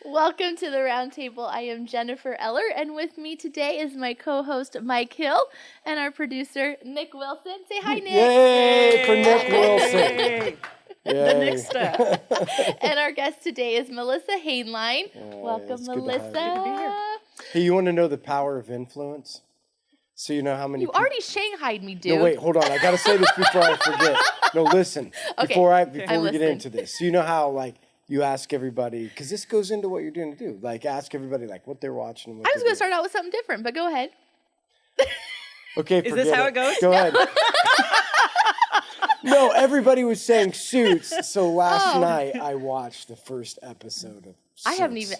Welcome to the Roundtable. I am Jennifer Eller, and with me today is my co-host Mike Hill and our producer Nick Wilson. Say hi, Nick. Yay for Nick Wilson. The next step. And our guest today is Melissa Haneline. Welcome, Melissa. Good to be here. Hey, you want to know the power of influence? So you know how many You already shanghaied me, dude. No, wait, hold on. I got to say this before I forget. No, listen. Okay. Before we listening. get into this. So you know how, you ask everybody, because this goes into what you're doing to do. Ask everybody, what they're watching. I was going to start out with something different, but go ahead. Okay, Is this how it goes? Go ahead. No, everybody was saying Suits, so last night I watched the first episode of Suits.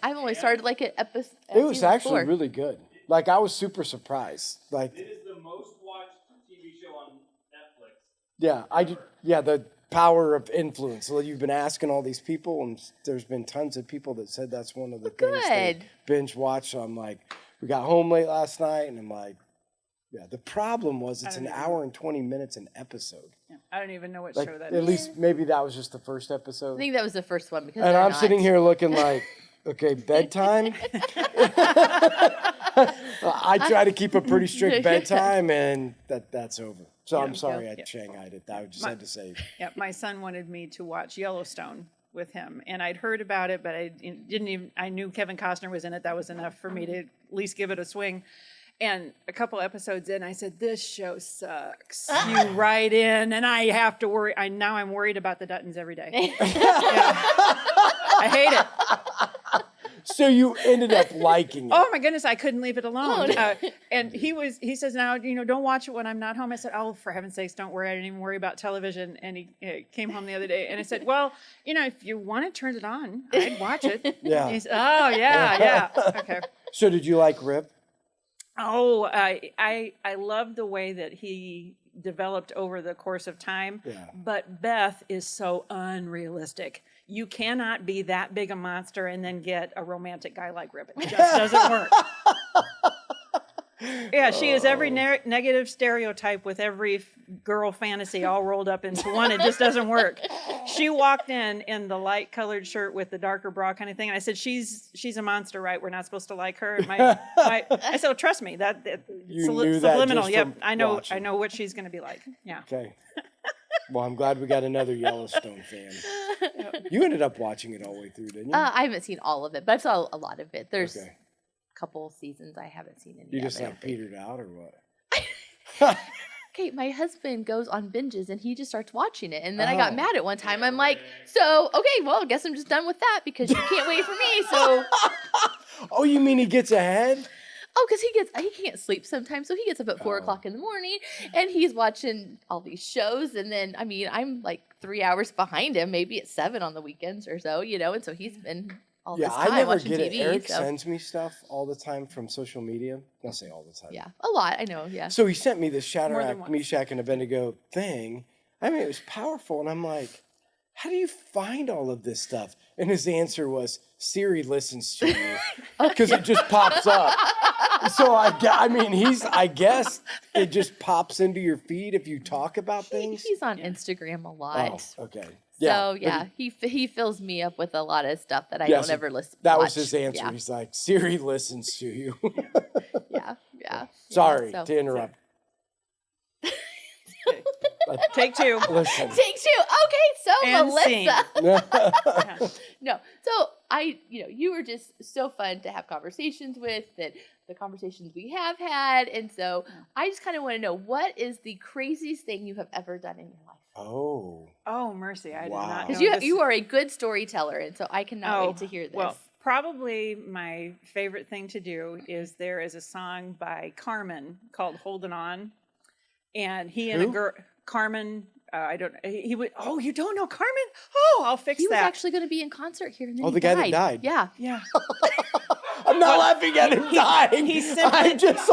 I've only started an episode. It was actually really good. I was super surprised. It is the most watched TV show on Netflix. Yeah, the power of influence. So you've been asking all these people, and there's been tons of people that said that's one of the things they binge watch. So I'm we got home late last night, and I'm yeah. The problem was it's an hour and 20 minutes an episode. Yeah, I don't even know what show that is. At least maybe that was just the first episode. I think that was the first one because. And I'm sitting here looking okay, bedtime. I try to keep a pretty strict bedtime, and that's over. So I'm sorry I shanghaied it. I just had to say. Yeah, my son wanted me to watch Yellowstone with him, and I'd heard about it, but I didn't even. I knew Kevin Costner was in it. That was enough for me to at least give it a swing. And a couple episodes in, I said, "This show sucks." You write in, and I have to worry. Now I'm worried about the Duttons every day. I hate it. So you ended up liking it. Oh my goodness, I couldn't leave it alone. And he says, now, don't watch it when I'm not home. I said, oh, for heaven's sakes, don't worry. I didn't even worry about television. And he came home the other day and I said, well, if you want to turn it on, I'd watch it. Yeah. He said, oh, yeah. Okay. So did you like Rip? Oh, I love the way that he developed over the course of time. Yeah. But Beth is so unrealistic. You cannot be that big a monster and then get a romantic guy like Rip. It just doesn't work. Yeah, she is every negative stereotype with every girl fantasy all rolled up into one. It just doesn't work. She walked in the light-colored shirt with the darker bra kind of thing. And I said, she's a monster, right? We're not supposed to like her. And I said, well, trust me, that you knew that subliminal. just Yep, from I know. watching. I know what she's going to be like. Yeah. Okay. Well, I'm glad we got another Yellowstone fan. You ended up watching it all the way through, didn't you? I haven't seen all of it, but I saw a lot of it. There's Okay. a couple seasons I haven't seen any. You just of it. petered out or what? Okay, my husband goes on binges and he just starts watching it. And then I got mad at one time. I'm like, okay, well, I guess I'm just done with that because you can't wait for me. So. Oh, you mean he gets ahead? Oh, because he can't sleep sometimes. So he gets up at 4 o'clock in the morning and he's watching all these shows. And then, I'm 3 hours behind him, maybe at 7 on the weekends or so, and so he's been all this time I never watching get TV. it. Eric sends me stuff all the time from social media. I'll say all the time. Yeah, a lot. I know. Yeah. So he sent me this More than Shadrach, once. Meshach, and Abednego thing. It was powerful. And I'm like, how do you find all of this stuff? And his answer was, Siri listens to you. Because it just pops up. So I guess it just pops into your feed if you talk about things. He's on Instagram a lot. Oh, okay. So Yeah. he fills me up with a lot of stuff that I don't ever listen. That watch. was his answer. Yeah. He's like, Siri listens to you. Yeah. Sorry So- to interrupt. Take two. Listen. Take 2. Okay, so And Melissa. Yeah. No. So you were just so fun to have conversations with, that the conversations we have had. And so I just kind of want to know, what is the craziest thing you have ever done in your life? Oh. Oh, mercy. I did Wow. not know Because this. you are a good storyteller. And so I cannot wait to hear this. Well, probably my favorite thing to do is there is a song by Carmen called Holding On. And he and a girl, Carmen, he would, oh, you don't know Carmen? Oh, I'll fix he was that. actually going to be in concert here. And then Oh, he the guy that died. Yeah. Yeah. I'm not laughing at him dying. he's simply- I'm just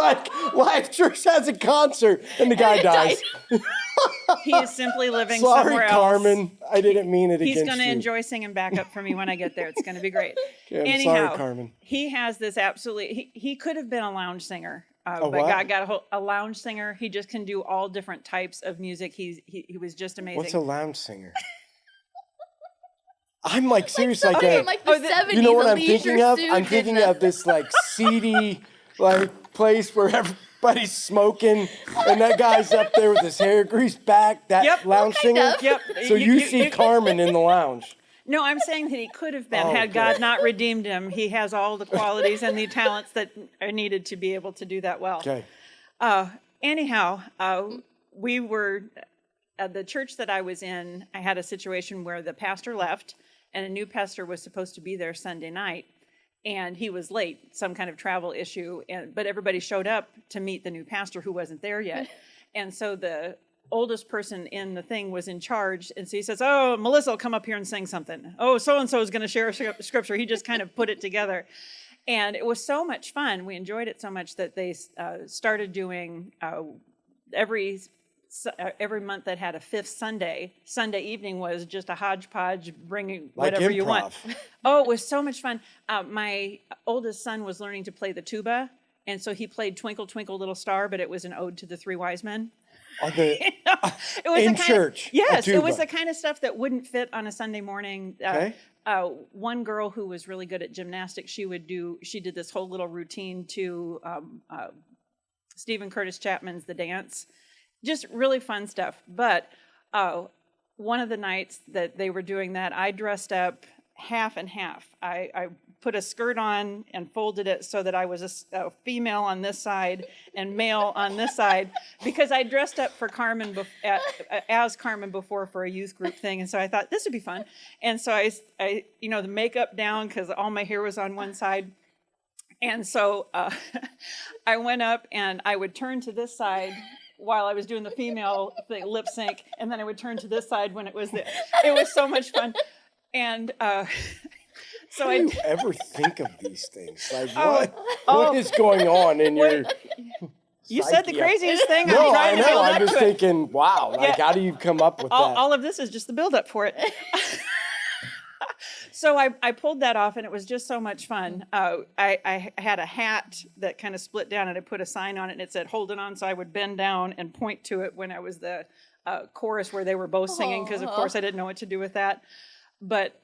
Life Church has a concert and the guy dies. He is simply living Sorry, somewhere else. Carmen. I didn't mean it He's against going to you. enjoy singing backup for me when I get there. It's going to be great. Okay, I'm Anyhow, sorry, Carmen. he has this absolutely, he could have been a lounge singer. But what? God got a lounge singer. He just can do all different types of music. He was just amazing. What's a lounge singer? I'm like serious, like somebody a, in like the 70s, you know what a I'm thinking of? leisure I'm suit thinking and of this like seedy like place where everybody's smoking and that guy's up there with his hair greased back, that Yep. lounge singer. of. Yep. So you see Carmen in the lounge. No, I'm saying that he could have been Oh, had okay. God not redeemed him. He has all the qualities and the talents that are needed to be able to do that well. Okay. Anyhow, we were at the church that I was in. I had a situation where the pastor left, and a new pastor was supposed to be there Sunday night, and he was late, some kind of travel issue. But everybody showed up to meet the new pastor who wasn't there yet, and so the oldest person in the thing was in charge, and so he says, "Oh, Melissa will come up here and sing something. Oh, so and so is going to share a scripture." He just kind of put it together. And it was so much fun. We enjoyed it so much that they started doing every month that had a fifth Sunday. Sunday evening was just a hodgepodge, bringing Like whatever you want. improv. Oh, it was so much fun. My oldest son was learning to play the tuba, and so he played Twinkle, Twinkle, Little Star, but it was an ode to the three wise men. On the, It was in the kind church. Of, yes, a it was tuba. the kind of stuff that wouldn't fit on a Sunday morning. Okay. One girl who was really good at gymnastics, she did this whole little routine to Stephen Curtis Chapman's The Dance. Just really fun stuff. But one of the nights that they were doing that, I dressed up half and half. I put a skirt on and folded it so that I was a female on this side and male on this side, because I dressed up for Carmen as Carmen before for a youth group thing, and so I thought this would be fun. And so I the makeup down because all my hair was on one side, and so I went up and I would turn to this side while I was doing the female lip sync, and then I would turn to this side when it was so much fun. And so How do I you ever think of these things? Like what is going on in your you said the psyche? craziest thing. No, I'm I trying to know. build I'm up just to it. thinking, wow, like Yeah. how do you come up with that? All of this is just the buildup for it. So I pulled that off, and it was just so much fun. I had a hat that kind of split down, and I put a sign on it, and it said, "Hold it on," so I would bend down and point to it when I was the chorus where they were both singing, because, of course, I didn't know what to do with that. But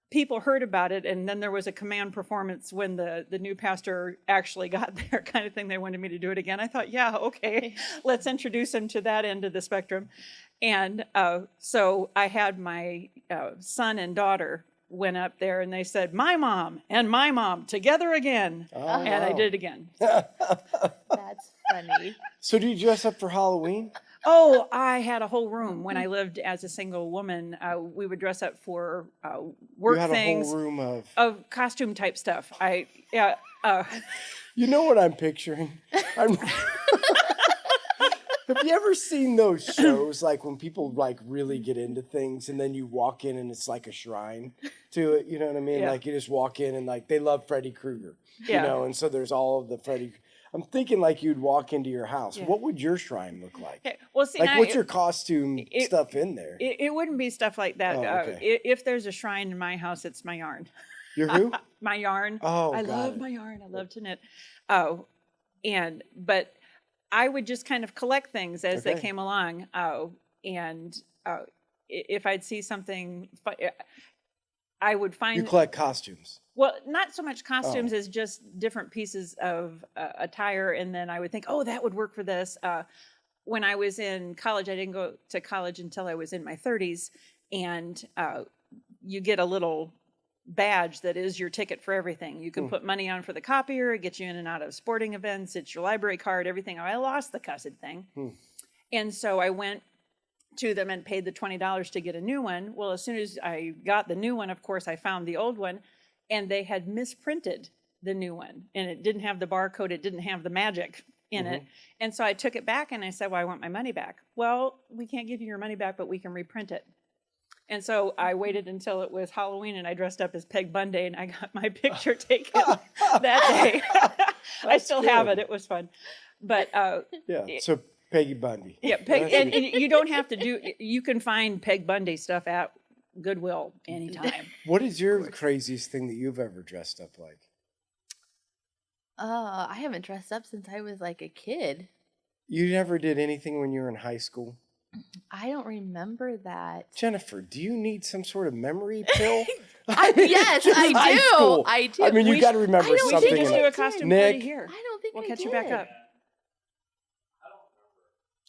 people heard about it, and then there was a command performance when the new pastor actually got there, kind of thing. They wanted me to do it again. I thought, yeah, okay, let's introduce him to that end of the spectrum. And so I had my son and daughter went up there, and they said, "My mom and my mom together again." Oh, And I wow. did it again. That's funny. So do you dress up for Halloween? Oh, I had a whole room when I lived as a single woman. We would dress up for work You had things, a whole room of costume type stuff. You know what I'm picturing? Have you ever seen those shows, like when people like really get into things and then you walk in and it's like a shrine to it? You know what I mean? Yeah. Like you just walk in and like they love Freddy Krueger, Yeah. you know, and so there's all of the Freddy. I'm thinking like you'd walk into your house. Yeah. What would your shrine look like? Okay. Well, see, Like now what's your costume stuff in there? It wouldn't be stuff like that. Oh, okay. If there's a shrine in my house, it's my yarn. Your who? My yarn. Oh, I got love it. my yarn. I love to knit. But I would just kind of collect things as they Okay. came along. If I'd see something, I would You find. collect costumes. Well, not so much costumes Oh. as just different pieces of attire, and then I would think, oh, that would work for this. When I was in college, I didn't go to college until I was in my 30s, and you get a little badge that is your ticket for everything. You can put money on for the copier, it gets you in and out of sporting events, it's your library card, everything. I lost the cussed thing. And so I went to them and paid the $20 to get a new one. Well, as soon as I got the new one, of course, I found the old one, and they had misprinted the new one, and it didn't have the barcode, it didn't have the magic in it. And so I took it back and I said, well, I want my money back. Well, we can't give you your money back, but we can reprint it. And so I waited until it was Halloween, and I dressed up as Peg Bundy, and I got my picture taken that day. I still have it. It was fun. But Yeah. So Peggy Bundy. yeah, Peg, That's and you don't have to you can find Peg Bundy stuff at Goodwill anytime. What is your craziest thing that you've ever dressed up like? I haven't dressed up since I was like a kid. You never did anything when you were in high school? I don't remember that. Jennifer, do you need some sort of memory pill? Yes, just I high do. school. I do. I mean, you We got to sh- remember I don't something. We should just think do I a costume Nick, party here. I don't think We'll I catch did. you back up.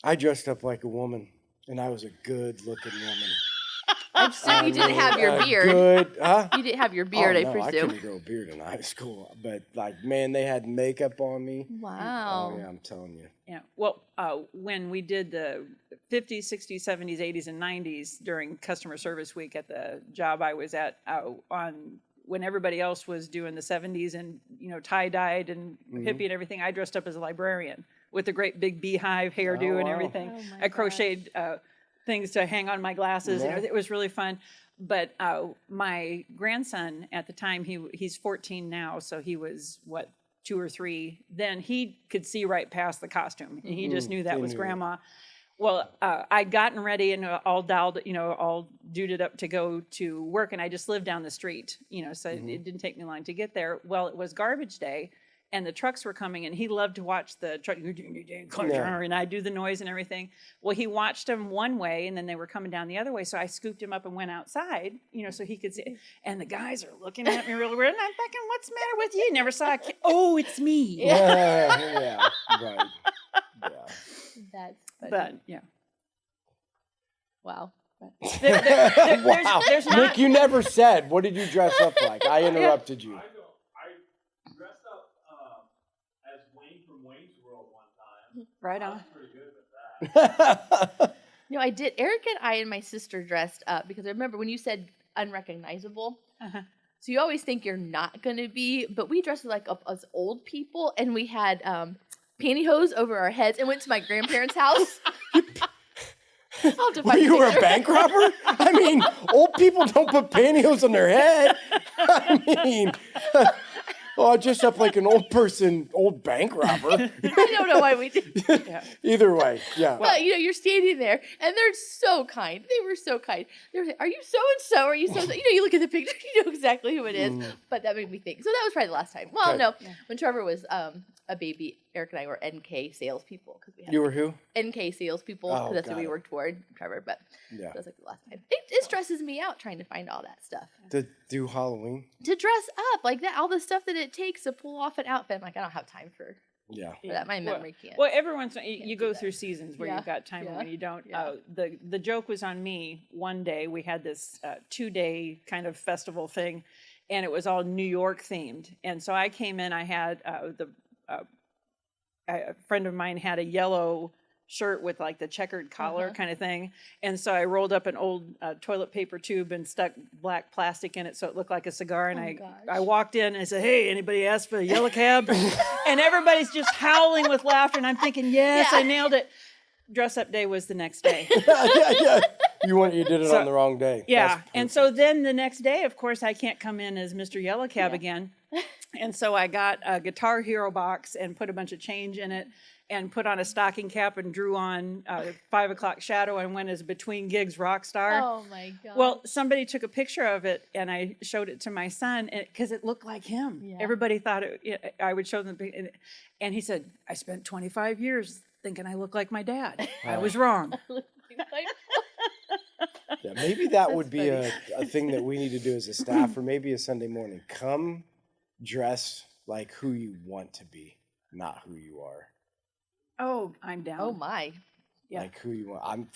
I dressed up like a woman, and I was a good-looking woman. I assume you didn't have your A beard. Good, huh? You didn't have your beard, Oh, I no, I presume. couldn't grow a beard in high school. But, like, man, they had makeup on me. Wow. Oh, yeah, I'm telling you. Yeah. Well, when we did the 50s, 60s, 70s, 80s, and 90s during customer service week at the job I was at, when everybody else was doing the 70s and, tie-dyed and hippie and everything, I dressed up as a librarian with a great big beehive hairdo Oh, and wow. everything. Oh, my I crocheted things to hang on my glasses. Yeah. And it was really fun. But my grandson at the time, he's 14 now, so he was, 2 or 3, then he could see right past the costume, and he just knew that he was knew it. grandma. Well, I'd gotten ready and all dialed, all duded up to go to work, and I just lived down the street, so it didn't take me long to get there. Well, it was garbage day, and the trucks were coming, and he loved to watch the truck, and I do the noise and everything. Well, he watched them one way, and then they were coming down the other way, so I scooped him up and went outside, so he could see. And the guys are looking at me really weird, and I'm thinking, what's the matter with you? Never saw a kid. Oh, it's me. Yeah, right. Yeah. That's funny. But, yeah. Wow. Wow. there's not- Nick, you never said. What did you dress up like? I interrupted you. I dressed up as Wayne from Wayne's World one time. Right I on. was pretty good with that. No, I did. Eric and I and my sister dressed up because I remember when you said unrecognizable. Uh-huh. So you always think you're not going to be, but we dressed like up as old people, and we had pantyhose over our heads and went to my grandparents' house. I'll have to find You were a picture. bank robber? I mean, old people don't put pantyhose on their head. I mean, just up like an old person, old bank robber. I don't know why we did. Yeah. Either way, yeah. But you're standing there, and they're so kind. They were so kind. They were like, "Are you so and so? Are you so?" You look at the picture, you know exactly who it is. But that made me think. So that was probably the last time. Well, Okay. no, when Trevor was a baby, Eric and I were NK salespeople because we had You were who? NK salespeople Oh, because that's what got we it. worked for, Trevor. But Yeah. that was like the last time. It stresses me out trying to find all that stuff. To do Halloween? To dress up like that, all the stuff that it takes to pull off an outfit. I'm like, I don't have time for Yeah. that. My memory can't. Well, every once in a while, you do go that. through seasons where Yeah, you've got time and yeah, when you don't. yeah. The joke was on me one day. We had this 2-day kind of festival thing, and it was all New York themed. And so I came in, I had a friend of mine had a yellow shirt with like the checkered collar kind of thing. And so I rolled up an old toilet paper tube and stuck black plastic in it so it looked like a cigar. And gosh. I walked in and I said, "Hey, anybody ask for a yellow cab?" And everybody's just howling with laughter. And I'm thinking, yes, Yeah. I nailed it. Dress up day was the next day. yeah. You did it So- on the wrong day. Yeah. That's And so then the next day, of course, I can't come in as Mr. Yellow Cab again. And so I got a Guitar Hero box and put a bunch of change in it and put on a stocking cap and drew on 5 o'clock shadow and went as Between Gigs rock star. Oh my god. Well, somebody took a picture of it and I showed it to my son because it looked like him. Yeah. Everybody thought I would show them. And he said, "I spent 25 years thinking I look like my dad. I was wrong." Yeah, maybe that would be funny. a thing that we need to do as a staff, or maybe a Sunday morning. Come dress like who you want to be, not who you are. Oh, I'm down. Oh my. Yeah. Like who you want. I'm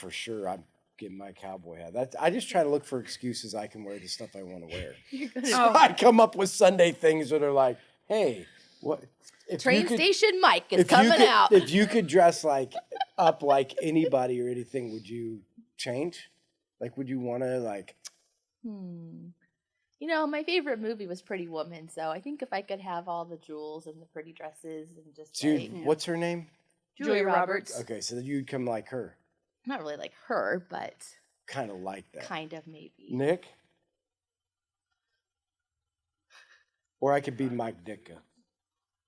getting my cowboy hat. I just try to look for excuses I can wear the stuff I want to wear. You're gonna Oh. I come up with Sunday things that are like, hey, what? If Train you could, station Mike is if you coming could- out. If you could dress up like anybody or anything, would you change? Like, would you want to My favorite movie was Pretty Woman, so I think if I could have all the jewels and the pretty dresses and just Dude, like what's her name? Julia Roberts. Okay, so you'd come like her. Not really like her, but Kind of like that. kind of maybe. Nick? Or I could be Mike Ditka.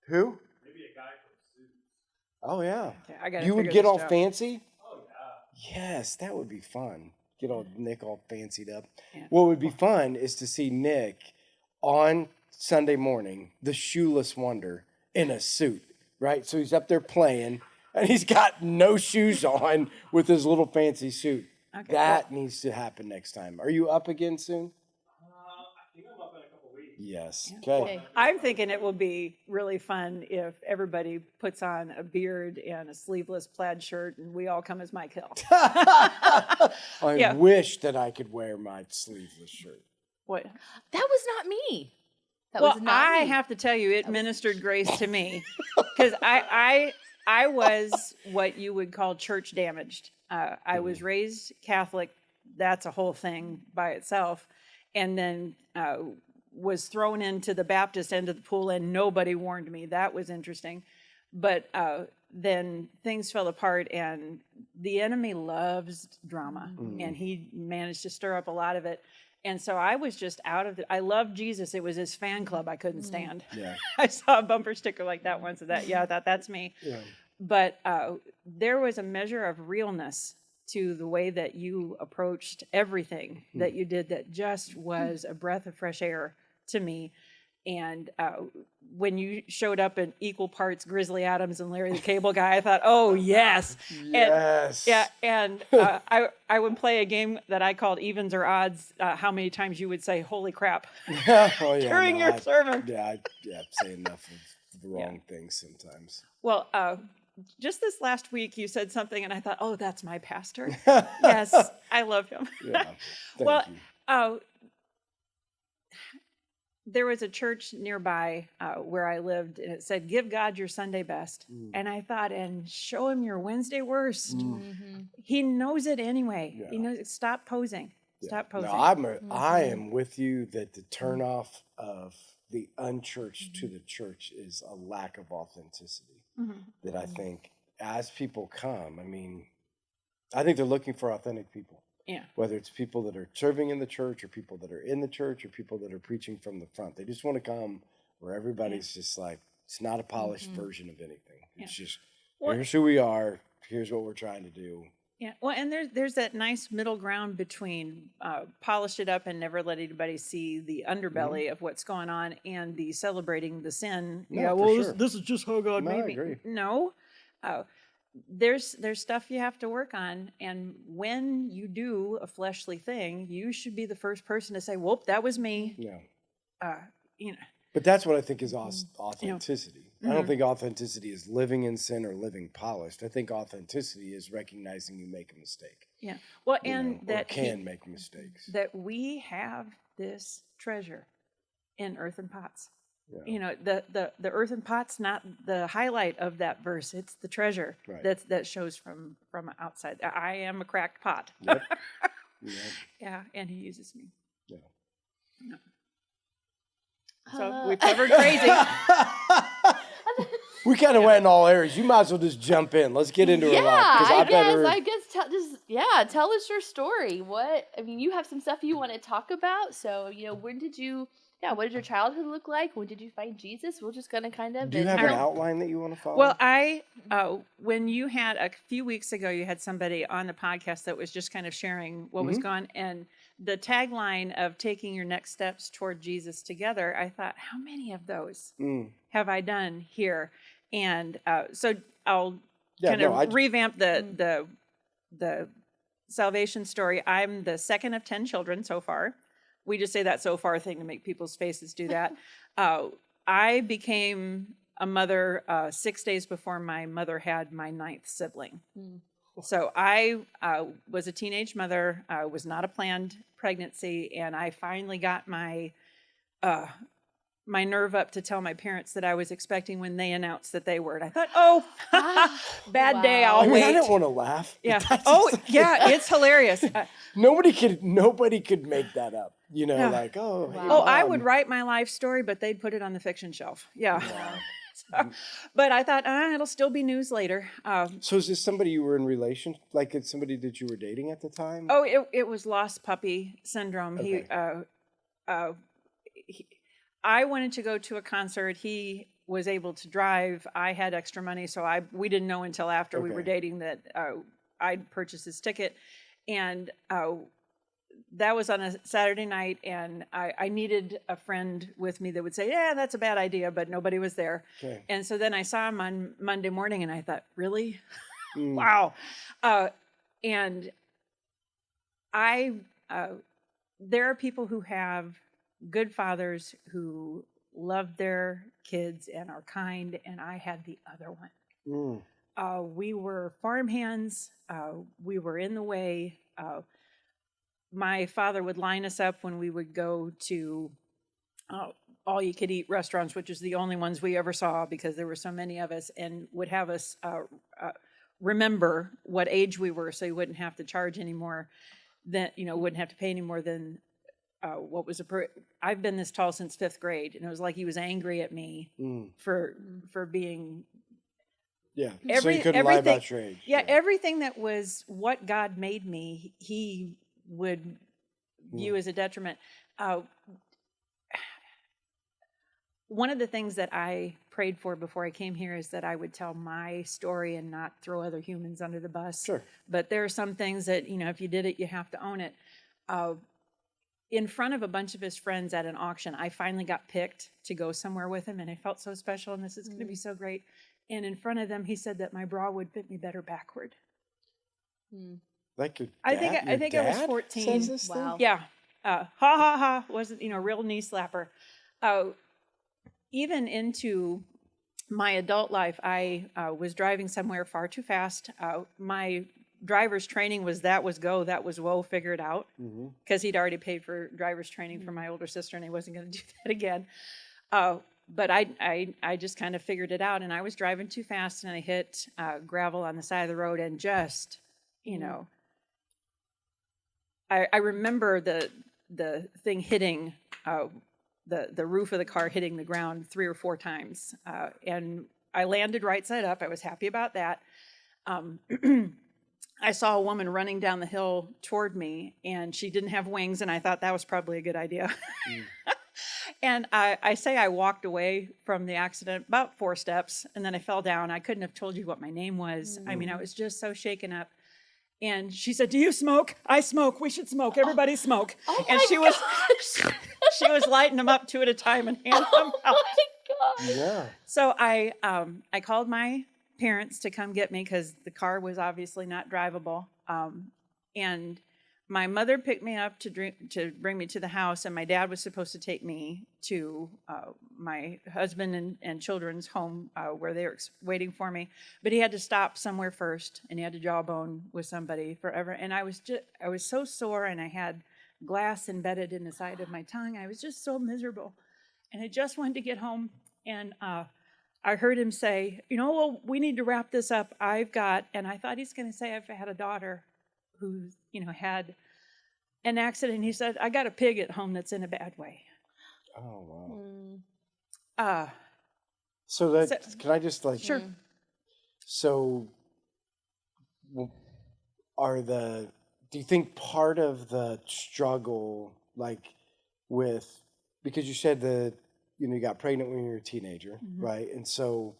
Who? Maybe a guy from Suits. Oh, yeah. Okay, I gotta You would figure get this all out. fancy? Oh yeah. Yes, that would be fun. Get all Nick all fancied up. Yeah. What would be fun is to see Nick on Sunday morning, the shoeless wonder, in a suit, right? So he's up there playing, and he's got no shoes on with his little fancy suit. Okay, That needs to happen next time. Are you up again soon? I think I'm up in a couple weeks. Yes. Well, Okay. I'm thinking it will be really fun if everybody puts on a beard and a sleeveless plaid shirt and we all come as Mike Hill. I Yeah. wish that I could wear my sleeveless shirt. What? That was not me. That Well, was not I me. have to tell you, it ministered grace to me because I was what you would call church damaged. I was raised Catholic. That's a whole thing by itself. And then was thrown into the Baptist end of the pool and nobody warned me. That was interesting. But then things fell apart and the enemy loves drama. And he managed to stir up a lot of it. And so I was just out of it. I loved Jesus. It was his fan club I couldn't stand. Yeah. I saw a bumper sticker like that once of that. Yeah, I thought that's me. Yeah. But there was a measure of realness to the way that you approached everything that you did that just was a breath of fresh air to me. And when you showed up in equal parts Grizzly Adams and Larry the Cable Guy, I thought, oh, yes. Yes. And I would play a game that I called evens or odds, how many times you would say, holy crap, Oh, yeah, during your sermon. I say enough of the wrong things sometimes. Well, just this last week, you said something, and I thought, oh, that's my pastor. Yes, I love him. Yeah. Thank Well, you. There was a church nearby where I lived, and it said, give God your Sunday best. And I thought, and show him your Wednesday worst. He knows it anyway. Yeah. He knows it. Stop posing. Stop posing. No, I am with you that the turnoff of the unchurched to the church is a lack of authenticity. That I think as people come, I think they're looking for authentic people. Yeah. Whether it's people that are serving in the church or people that are in the church or people that are preaching from the front. They just want to come where everybody's just like, it's not a polished version of anything. It's just, here's who we are. Here's what we're trying to do. Yeah, well, and there's that nice middle ground between polish it up and never let anybody see the underbelly of what's going on and the celebrating the sin. No, Yeah, for well, sure. this is just how God No, made I me. agree. No, there's stuff you have to work on, and when you do a fleshly thing, you should be the first person to say, "Whoop, that was me." Yeah. You know, But that's what I think is authenticity. I don't think authenticity is living in sin or living polished. I think authenticity is recognizing you make a mistake. yeah. Well, you and know, or that can make mistakes. that we have this treasure in earthen pots. Yeah. You know, the earthen pot's not the highlight of that verse. It's the treasure Right. that shows from outside. I am a cracked pot. Yep. Yep. Yeah, and he uses me. Yeah. No. So we've covered crazy. We kind of went in all areas. You might as well just jump in. Let's get into Yeah, her life. 'Cause I guess tell us your story. You have some stuff you want to talk about. So, what did your childhood look like? When did you find Jesus? We're just going to kind of. Do you have an outline that you want to follow? Well, when you had a few weeks ago, you had somebody on the podcast that was just kind of sharing what was going on. And the tagline of taking your next steps toward Jesus together, I thought, how many of those have I done here? And so I'll revamp the salvation story. I'm the second of 10 children so far. We just say that so far thing to make people's faces do that. I became a mother 6 days before my mother had my 9th sibling. So I was a teenage mother. Was not a planned pregnancy, and I finally got my nerve up to tell my parents that I was expecting when they announced that they were. And I thought, bad day, I'll wait. I didn't want to laugh. Yeah. Oh, yeah, it's hilarious. Nobody could make that up. You know, Yeah. hey, I Mom. would write my life story, but they'd put it on the fiction shelf. Yeah. But I thought, it'll still be news later. So is this somebody you were in relation? Like it's somebody that you were dating at the time? Oh, it was lost puppy syndrome. Okay. I wanted to go to a concert. He was able to drive. I had extra money, so we didn't know until after we were Okay. dating that I'd purchased his ticket. And that was on a Saturday night, and I needed a friend with me that would say, yeah, that's a bad idea, but nobody was there. Okay. And so then I saw him on Monday morning, and I thought, really? Mm. Wow. And there are people who have good fathers who love their kids and are kind, and I had the other one. We were farmhands. We were in the way. My father would line us up when we would go to all-you-could-eat restaurants, which is the only ones we ever saw because there were so many of us, and would have us remember what age we were so you wouldn't have to charge anymore, wouldn't have to pay any more than what was I've been this tall since 5th grade, and it was like he was angry at me for being... Yeah, so you couldn't lie about your age. Yeah, everything that was what God made me, he would view as a detriment. One of the things that I prayed for before I came here is that I would tell my story and not throw other humans under the bus. Sure. But there are some things that, if you did it, you have to own it. In front of a bunch of his friends at an auction, I finally got picked to go somewhere with him, and I felt so special, and this is going to be so great. And in front of them, he said that my bra would fit me better backward. Like your dad? I think I was 14. Says this Wow. thing? Yeah. Ha ha ha. Wasn't, real knee slapper. Even into my adult life, I was driving somewhere far too fast. My driver's training was go, that was whoa, figure it out. Because he'd already paid for driver's training for my older sister, and he wasn't going to do that again. But I just kind of figured it out, and I was driving too fast, and I hit gravel on the side of the road, and just, I remember the thing hitting the roof of the car, hitting the ground 3 or 4 times, and I landed right side up. I was happy about that. I saw a woman running down the hill toward me, and she didn't have wings, and I thought that was probably a good idea. And I say I walked away from the accident about 4 steps, and then I fell down. I couldn't have told you what my name was. I mean, I was just so shaken up. And she said, "Do you smoke?" "I smoke. We should smoke. Everybody smoke." Oh And my she was lighting them up 2 at a time and handing them out. Oh my God. Yeah. So I called my parents to come get me because the car was obviously not drivable. And my mother picked me up to bring me to the house, and my dad was supposed to take me to my husband and children's home where they were waiting for me. But he had to stop somewhere first, and he had to jawbone with somebody forever. And I was so sore, and I had glass embedded in the side of my tongue. I was just so miserable, and I just wanted to get home. And I heard him say, well, we need to wrap this up. And I thought he's going to say I've had a daughter who, had an accident. He said, "I got a pig at home that's in a bad way." Oh, wow. So can I just Sure. So do you think part of the struggle, because you said you got pregnant when you were a teenager, right? And so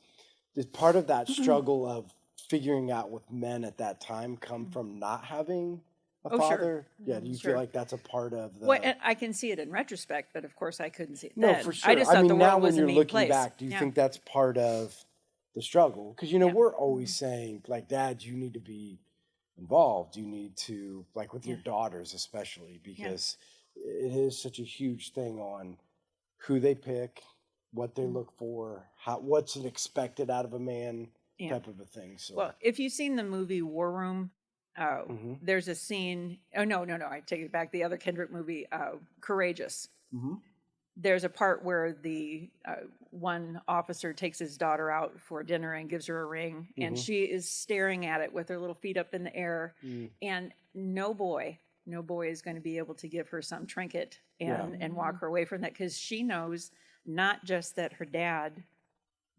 did part of that struggle of figuring out with men at that time come from not having a father? Sure. Yeah, do you feel like that's a part of the... Well, and I can see it in retrospect, but of course I couldn't see it No, then. for sure. I just thought the now world was when you're a mean looking place. back, do you think that's part of the struggle? Because, we're always saying, Dad, you need to be involved. You need to, with your daughters especially, because it is such a huge thing on who they pick, what they look for, what's expected out of a man, type of a thing. So. Well, if you've seen the movie War Room, there's a scene. Oh, no, I take it back. The other Kendrick movie, Courageous. There's a part where the one officer takes his daughter out for dinner and gives her a ring, and she is staring at it with her little feet up in the air, and no boy is going to be able to give her some trinket and walk her away from that, because she knows not just that her dad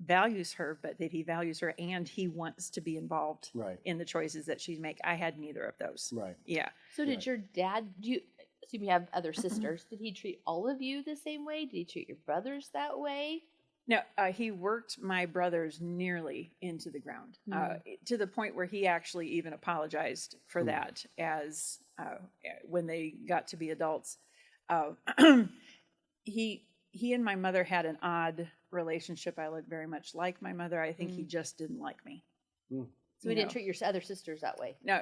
values her, but that he values her and he wants to be involved in the choices that she makes. I had neither of those. Right. Yeah. So did your dad, assume you have other sisters, did he treat all of you the same way? Did he treat your brothers that way? No, he worked my brothers nearly into the ground, to the point where he actually even apologized for that, as when they got to be adults. Uh, he and my mother had an odd relationship. I look very much like my mother. I think he just didn't like me. So he didn't treat your other sisters that way. No,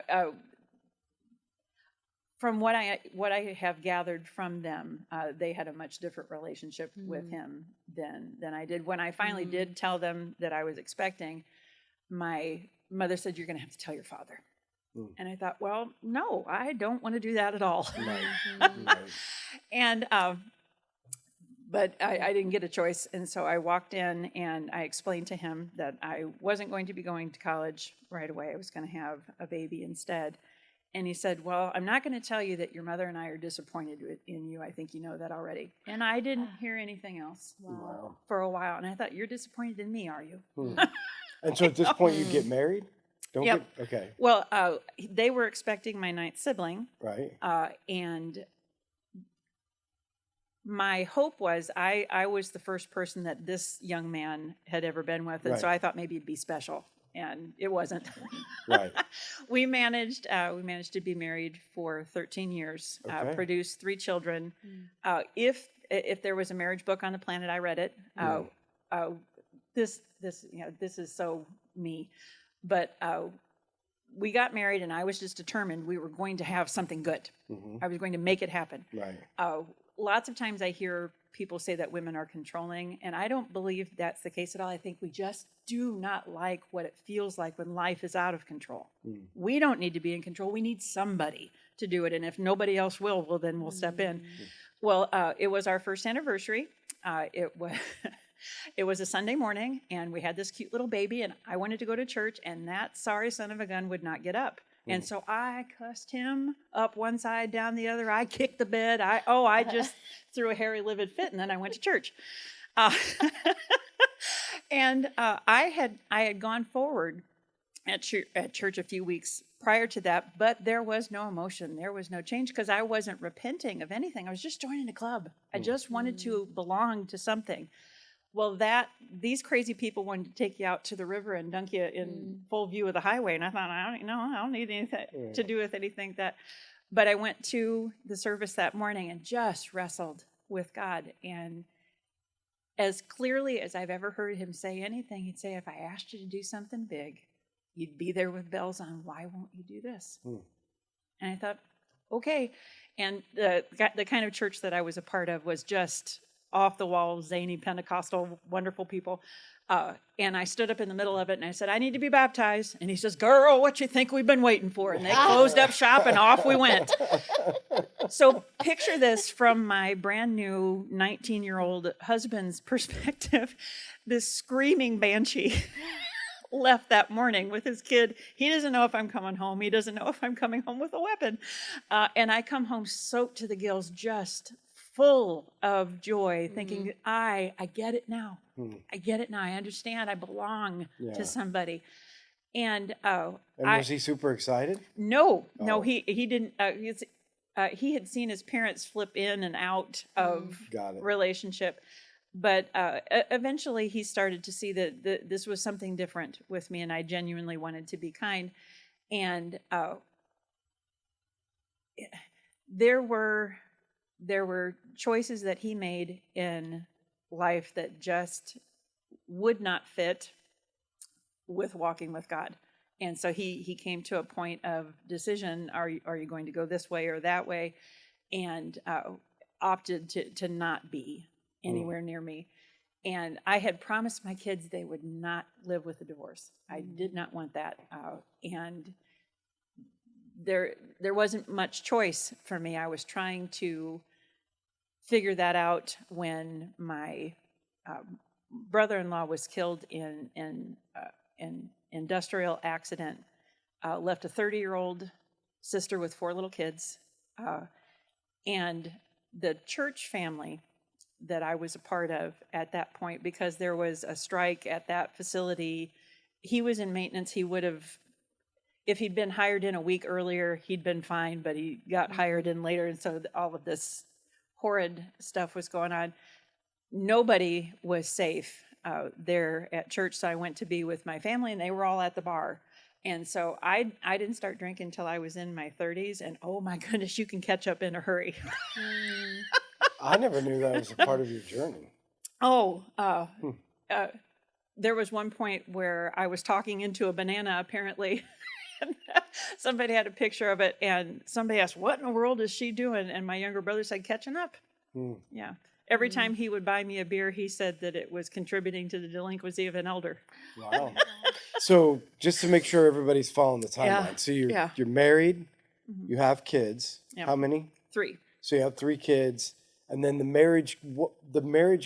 from what I have gathered from them, they had a much different relationship with him than I did. When I finally did tell them that I was expecting, my mother said, "You're going to have to tell your father." And I thought, well, no, I don't want to do that at all. Right. And but I didn't get a choice, and so I walked in and I explained to him that I wasn't going to be going to college right away. I was going to have a baby instead. And he said, "Well, I'm not going to tell you that your mother and I are disappointed in you. I think you know that already." And I didn't hear anything else for a while. And I thought, "You're disappointed in me, are you?" And so at this point, you get married? Yep. Okay. Well, they were expecting my 9th sibling. Right. And my hope was I was the first person that this young man had ever been with. And so I thought maybe it'd be special. And it wasn't. Right. We managed to be married for 13 years, produced 3 children. If there was a marriage book on the planet, I read it. This is so me. But we got married, and I was just determined we were going to have something good. I was going to make it happen. Right. Lots of times I hear people say that women are controlling, and I don't believe that's the case at all. I think we just do not like what it feels like when life is out of control. We don't need to be in control. We need somebody to do it, and if nobody else will, well, then we'll step in. Well, it was our first anniversary. It was a Sunday morning, and we had this cute little baby, and I wanted to go to church, and that sorry son of a gun would not get up. And so I cussed him up one side, down the other. I kicked the bed. I just threw a hairy, livid fit, and then I went to church. And I had gone forward at church a few weeks prior to that, but there was no emotion. There was no change because I wasn't repenting of anything. I was just joining a club. I just wanted to belong to something. Well, these crazy people wanted to take you out to the river and dunk you in full view of the highway. And I thought, I don't need anything to do with anything but I went to the service that morning and just wrestled with God. And as clearly as I've ever heard him say anything, he'd say, "If I asked you to do something big, you'd be there with bells on. Why won't you do this?" And I thought, okay. And the kind of church that I was a part of was just off the wall, zany, Pentecostal, wonderful people. And I stood up in the middle of it and I said, "I need to be baptized." And he says, "Girl, what you think we've been waiting for?" And they closed up shop and off we went. So picture this from my brand new 19-year-old husband's perspective. This screaming banshee left that morning with his kid. He doesn't know if I'm coming home. He doesn't know if I'm coming home with a weapon. And I come home soaked to the gills, just full of joy, thinking, I get it now. I get it now. I understand. I belong to somebody. And was he super excited? No, he didn't. He had seen his parents flip in and out of relationship. But eventually he started to see that this was something different with me, and I genuinely wanted to be kind. And there were choices that he made in life that just would not fit with walking with God. And so he came to a point of decision. Are you going to go this way or that way? And opted to not be anywhere near me. And I had promised my kids they would not live with a divorce. I did not want that. And there wasn't much choice for me. I was trying to figure that out when my brother-in-law was killed in an industrial accident, left a 30-year-old sister with 4 little kids, and the church family that I was a part of at that point, because there was a strike at that facility. He was in maintenance. He would have, if he'd been hired in a week earlier, he'd been fine, but he got hired in later, and so all of this horrid stuff was going on. Nobody was safe there at church, so I went to be with my family, and they were all at the bar. And so I didn't start drinking until I was in my 30s, and oh my goodness, you can catch up in a hurry. I never knew that was a part of your journey. There was one point where I was talking into a banana, apparently. Somebody had a picture of it, and somebody asked, "What in the world is she doing?" And my younger brother said, "Catching up." Yeah. Every time he would buy me a beer, he said that it was contributing to the delinquency of an elder. Wow. So just to make sure everybody's following the timeline. Yeah. So you're Yeah. you're married, you have kids. Yep. How many? 3. So you have 3 kids, and then the marriage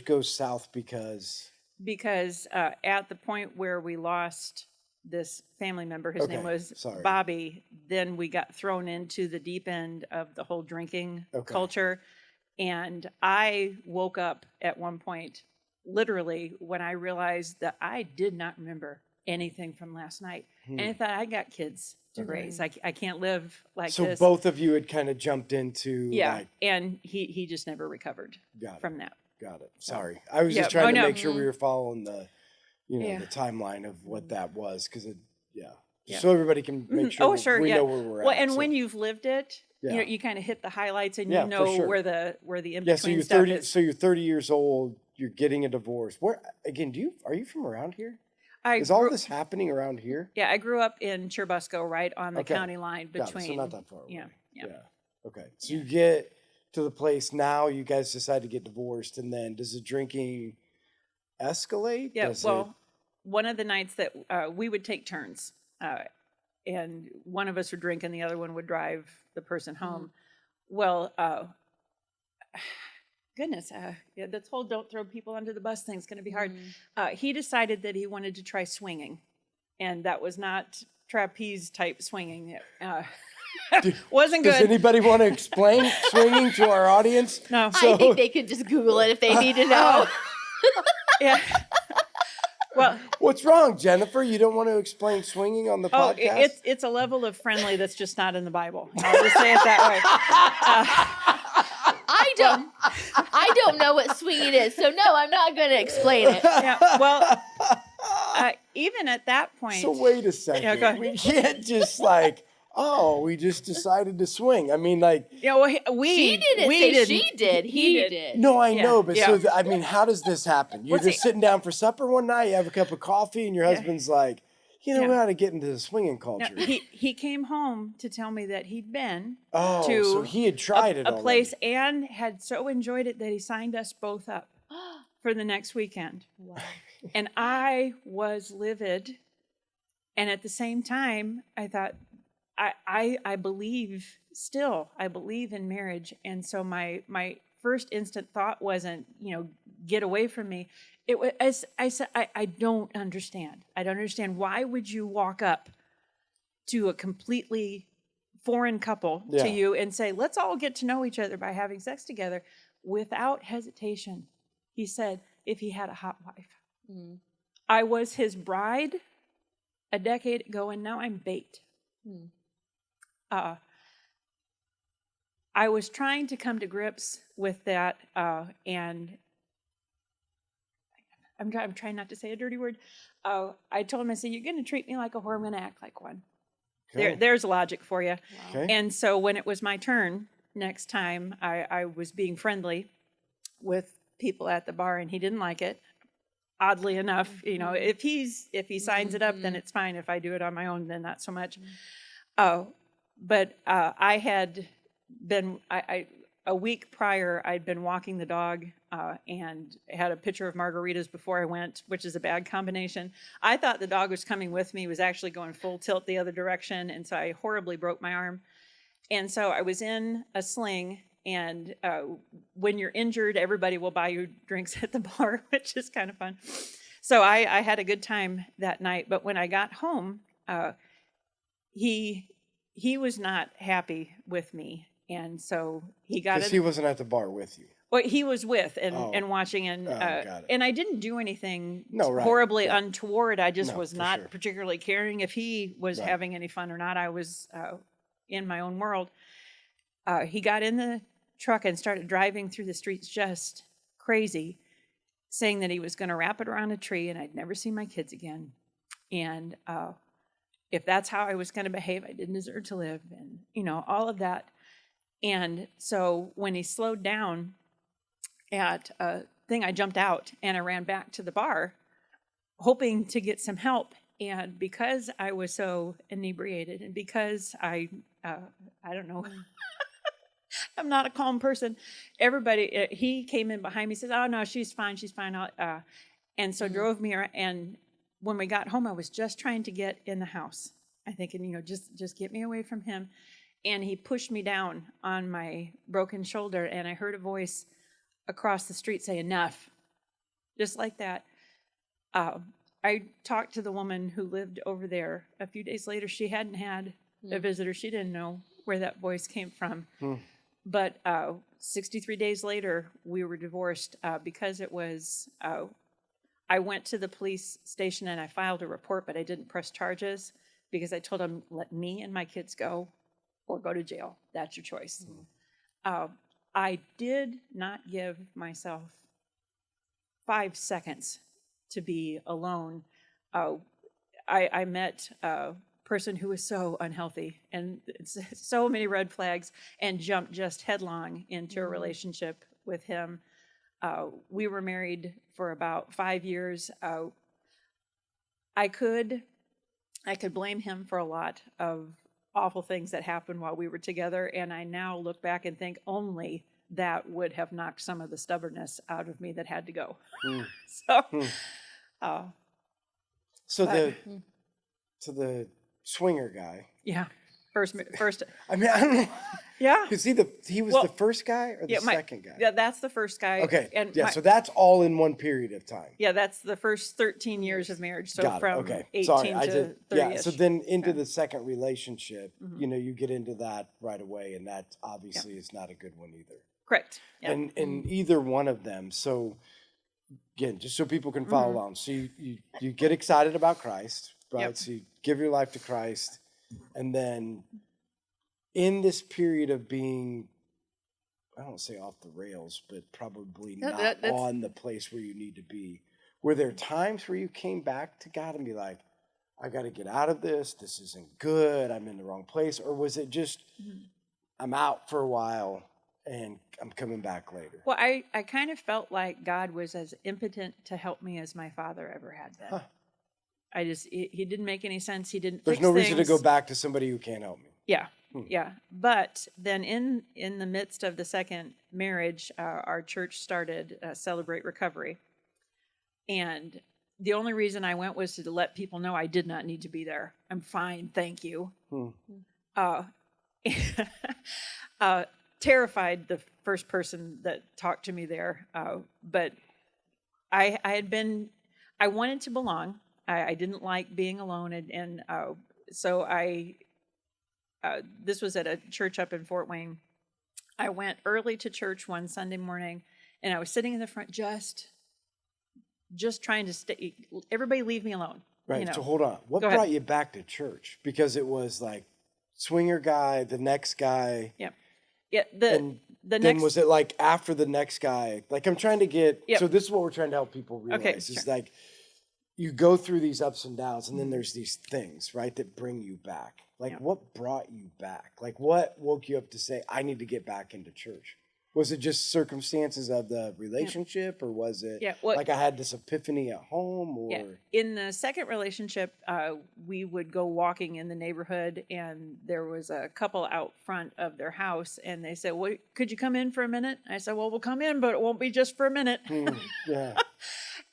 goes south because At the point where we lost this family member, his name was Bobby, then we got thrown into the deep end of the whole drinking culture. And I woke up at one point, literally, when I realized that I did not remember anything from last night. And I thought, I got kids to raise. I can't live like this. So both of you had kind of jumped into and he just never recovered from that. Got it. Sorry. I was just trying to make sure we were following the the timeline of what that was, because so everybody can make sure we know where we're at. Well, and when you've lived it, you kind of hit the highlights, and you know where the in between stuff is. So you're 30 years old. You're getting a divorce. Where again? Are you from around here? Is all this happening around here? Yeah, I grew up in Churubusco, right on the county line between. So not that far away. Yeah. Okay. So you get to the place now. You guys decide to get divorced, and then does the drinking escalate? Yeah. One of the nights that we would take turns, and one of us would drink, and the other one would drive the person home. Well, goodness, this whole "don't throw people under the bus" thing is going to be hard. He decided that he wanted to try swinging, and that was not trapeze type swinging. Wasn't good. Does anybody want to explain swinging to our audience? No. I think they could just Google it if they need to know. Yeah. Well, what's wrong, Jennifer? You don't want to explain swinging on the podcast? It's a level of friendly that's just not in the Bible. I'll just say it that way. I don't know what swinging is, so no, I'm not going to explain it. Yeah. Well, even at that point. So wait a second. Yeah, go ahead. We can't just we just decided to swing. I mean, she didn't say she did. He did. No, I know, but how does this happen? You're just sitting down for supper one night, you have a cup of coffee, and your husband's like, we ought to get into the swinging culture. No, he came home to tell me that he'd been so he had tried a place and had so enjoyed it that he signed us both up for the next weekend. Wow. And I was livid, and at the same time, I thought, I believe in marriage. And so my first instant thought wasn't, get away from me. It was, I said, I don't understand. I don't understand. Why would you walk up to a completely foreign couple to you and say, let's all get to know each other by having sex together without hesitation? He said, if he had a hot wife. I was his bride a decade ago, and now I'm bait. I was trying to come to grips with that, and I'm trying not to say a dirty word. I told him, I said, you're going to treat me like a whore, I'm going to act like one. Okay. There's logic for you. Wow. Okay. And so when it was my turn, next time I was being friendly with people at the bar, and he didn't like it. Oddly enough, if he signs it up, then it's fine. If I do it on my own, then not so much. But I had been, a week prior, I'd been walking the dog and had a pitcher of margaritas before I went, which is a bad combination. I thought the dog was coming with me, was actually going full tilt the other direction, and so I horribly broke my arm. And so I was in a sling, and when you're injured, everybody will buy you drinks at the bar, which is kind of fun. So I had a good time that night, but when I got home, he was not happy with me, and so he got because he wasn't at the bar with you. Well, he was with and watching, and and I didn't do anything horribly untoward. I just was not particularly caring if he was having any fun or not. I was in my own world. He got in the truck and started driving through the streets just crazy, saying that he was going to wrap it around a tree and I'd never see my kids again. And if that's how I was going to behave, I didn't deserve to live, and all of that. And so when he slowed down at a thing, I jumped out and I ran back to the bar, hoping to get some help. And because I was so inebriated, and because I don't know, I'm not a calm person. Everybody, he came in behind me, says, "Oh no, she's fine, she's fine." And so drove me around. And when we got home, I was just trying to get in the house. I'm thinking, just get me away from him. And he pushed me down on my broken shoulder, and I heard a voice across the street say, "Enough," just like that. I talked to the woman who lived over there. A few days later, she hadn't had a visitor. She didn't know where that voice came from. But 63 days later, we were divorced because it was, I went to the police station and I filed a report, but I didn't press charges because I told them, let me and my kids go or go to jail. That's your choice. I did not give myself 5 seconds to be alone. I met a person who was so unhealthy and so many red flags, and jumped just headlong into a relationship with him. We were married for about 5 years. I could blame him for a lot of awful things that happened while we were together, and I now look back and think only that would have knocked some of the stubbornness out of me that had to go. So the swinger guy. Yeah, first. I mean, I don't know. Yeah. Is he the first guy or the second guy? Yeah, that's the first guy. Okay. And so that's all in one period of time. Yeah, that's the first 13 years of marriage. So Got it. from Okay. 18 Sorry, to 30. Yeah. So then into the second relationship, you get into that right away, and that obviously is not a good one either. Correct. Yeah. And either one of them. So again, just so people can follow along. So you get excited about Christ, right? Yep. So you give your life to Christ, and then in this period of being, I don't say off the rails, but probably not on the place where you need to be, were there times where you came back to God and be like, I got to get out of this. This isn't good. I'm in the wrong place. Or was it just, I'm out for a while and I'm coming back later? Well, I kind of felt like God was as impotent to help me as my father ever had been. He didn't make any sense. He didn't There's fix no reason to things. go back to somebody who can't help me. Yeah. Yeah. But then in the midst of the second marriage, our church started Celebrate Recovery. And the only reason I went was to let people know I did not need to be there. I'm fine. Thank you. Terrified the first person that talked to me there. But I wanted to belong. I didn't like being alone. And so this was at a church up in Fort Wayne. I went early to church one Sunday morning, and I was sitting in the front just trying to stay. Everybody leave me alone. Right. So hold on. What Go ahead. brought you back to church? Because it was like swinger guy, the next guy. Yep. Yeah. Then was it like after the next guy? Like I'm trying to get. Yep. So this is what we're trying to help people realize. Okay, Is sure. like you go through these ups and downs, and then there's these things, right, that bring you back. Like what brought you back? Like what woke you up to say, I need to get back into church? Was it just circumstances of the relationship, or was it like I had this epiphany at home? Or in the second relationship, we would go walking in the neighborhood, and there was a couple out front of their house, and they said, "Well, could you come in for a minute?" I said, "Well, we'll come in, but it won't be just for a minute." Yeah.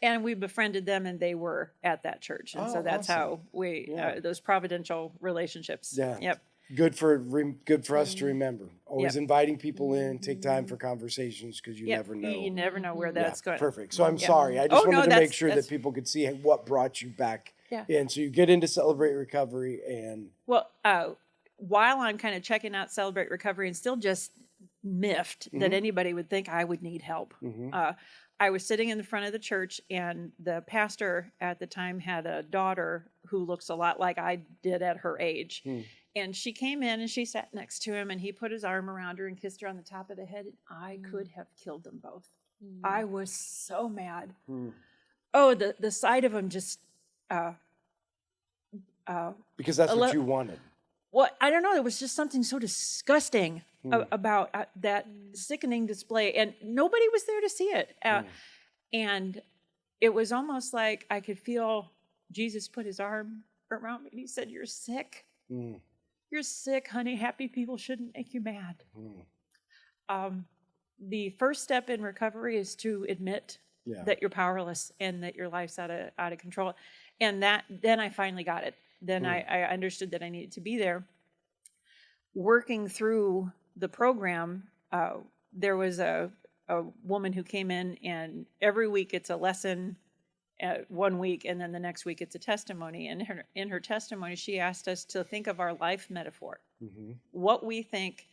And we befriended them, and they were at that church, and so that's awesome. how we those providential relationships. Yeah. Yep. Good for us to remember. Always inviting people in, take time for conversations, because you never know. You never know where that's going. Perfect. So I'm sorry. I just wanted to make sure that's that people could see what brought you back. Yeah. And so you get into Celebrate Recovery, and well, while I'm kind of checking out Celebrate Recovery and still just miffed that anybody would think I would need help, I was sitting in the front of the church, and the pastor at the time had a daughter who looks a lot like I did at her age. And she came in and she sat next to him, and he put his arm around her and kissed her on the top of the head. And I could have killed them both. I was so mad. Oh, the sight of him just Because that's ele- what you wanted. well, I don't know. There was just something so disgusting about that sickening display, and nobody was there to see it. And it was almost like I could feel Jesus put his arm around me, and he said, "You're sick. You're sick, honey. Happy people shouldn't make you mad." The first step in recovery is to admit that you're powerless and that your life's out of control. And then I finally got it. Then I understood that I needed to be there. Working through the program, there was a woman who came in, and every week it's a lesson, 1 week, and then the next week it's a testimony. And in her testimony, she asked us to think of our life metaphor, what we think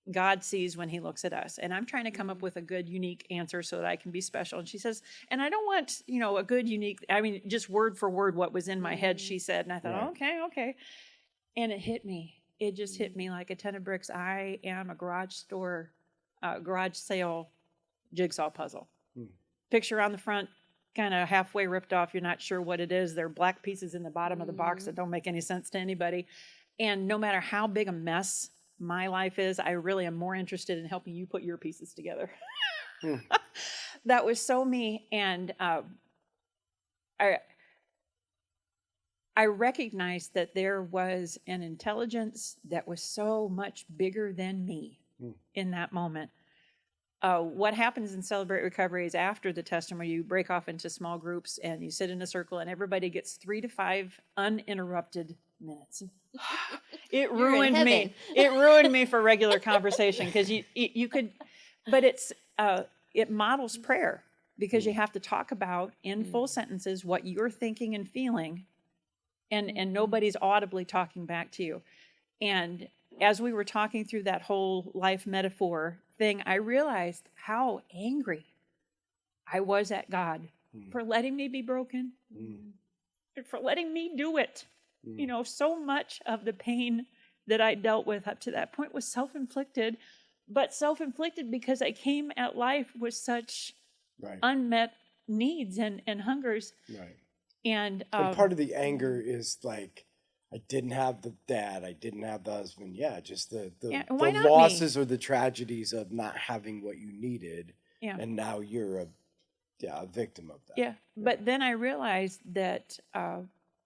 God sees when he looks at us. And I'm trying to come up with a good, unique answer so that I can be special. And she says, and I don't want, a good, unique, just word for word what was in my head, she said. And I thought, okay. And it hit me. It just hit me like a ton of bricks. I am a garage sale jigsaw puzzle. Picture on the front, kind of halfway ripped off. You're not sure what it is. There are black pieces in the bottom of the box that don't make any sense to anybody. And no matter how big a mess my life is, I really am more interested in helping you put your pieces together. That was so me. And I recognized that there was an intelligence that was so much bigger than me in that moment. What happens in Celebrate Recovery is after the testimony, you break off into small groups and you sit in a circle and everybody gets 3 to 5 uninterrupted minutes. It ruined me. It ruined me for regular conversation because you could, but it models prayer because you have to talk about in full sentences what you're thinking and feeling, and nobody's audibly talking back to you. And as we were talking through that whole life metaphor thing, I realized how angry I was at God for letting me be broken and for letting me do it. So much of the pain that I dealt with up to that point was self-inflicted, but self-inflicted because I came at life with such unmet needs and hungers. Right. And part of the anger is like, I didn't have the dad, I didn't have the husband. Yeah, just the losses or the tragedies of not having what you needed. Yeah. And now you're a victim of that. Yeah. But then I realized that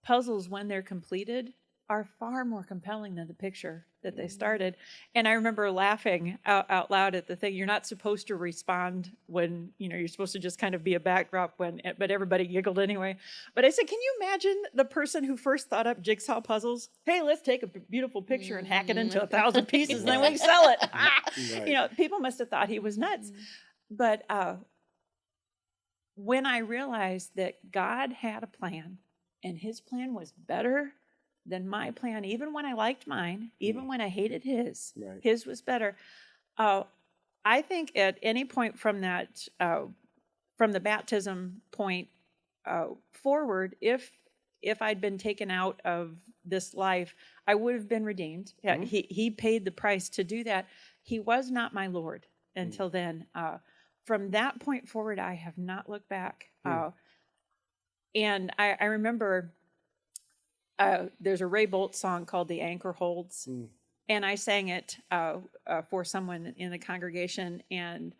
puzzles, when they're completed, are far more compelling than the picture that they started. And I remember laughing out loud at the thing. You're not supposed to respond when, you're supposed to just kind of be a backdrop but everybody giggled anyway. But I said, can you imagine the person who first thought up jigsaw puzzles? Hey, let's take a beautiful picture and hack it into 1,000 pieces and then we can sell it. People must have thought he was nuts. But when I realized that God had a plan, and his plan was better than my plan, even when I liked mine, even when I hated his. His was better. I think at any point from that, from the baptism point forward, if I'd been taken out of this life, I would have been redeemed. He paid the price to do that. He was not my Lord until then. From that point forward, I have not looked back. And I remember there's a Ray Boltz song called The Anchor Holds. And I sang it for someone in the congregation. And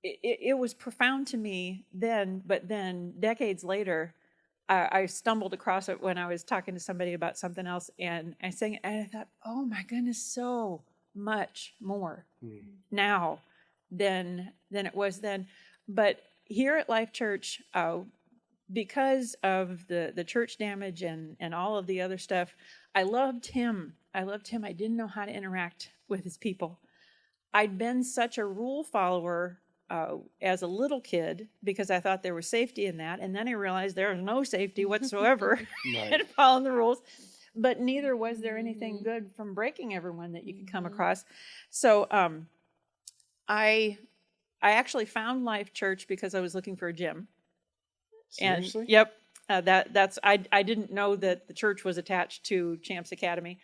it was profound to me then. But then decades later, I stumbled across it when I was talking to somebody about something else. And I sang it. And I thought, oh, my goodness, so much more now than it was then. But here at Life Church, because of the church damage and all of the other stuff, I loved him. I didn't know how to interact with his people. I'd been such a rule follower as a little kid because I thought there was safety in that. And then I realized there was no safety whatsoever in following the rules. But neither was there anything good from breaking everyone that you could come across. So I actually found Life Church because I was looking for a gym. Seriously? And yep, I didn't know that the church was attached to Champs Academy.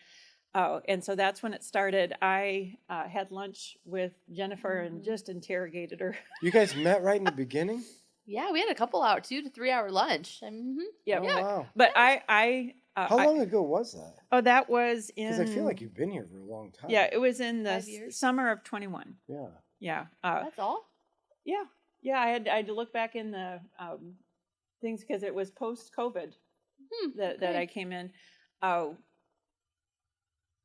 And so that's when it started. I had lunch with Jennifer and just interrogated her. You guys met right in the beginning? Yeah, we had a couple hour, 2 to 3 hour lunch. Yeah. Oh, wow. But How long ago was that? oh, that was in. Because I feel like you've been here for a long time. Yeah, it was in the 5 years. summer of 21. Yeah. Yeah. That's all. Yeah. Yeah. I had to look back in the things because it was post COVID that okay. I came in.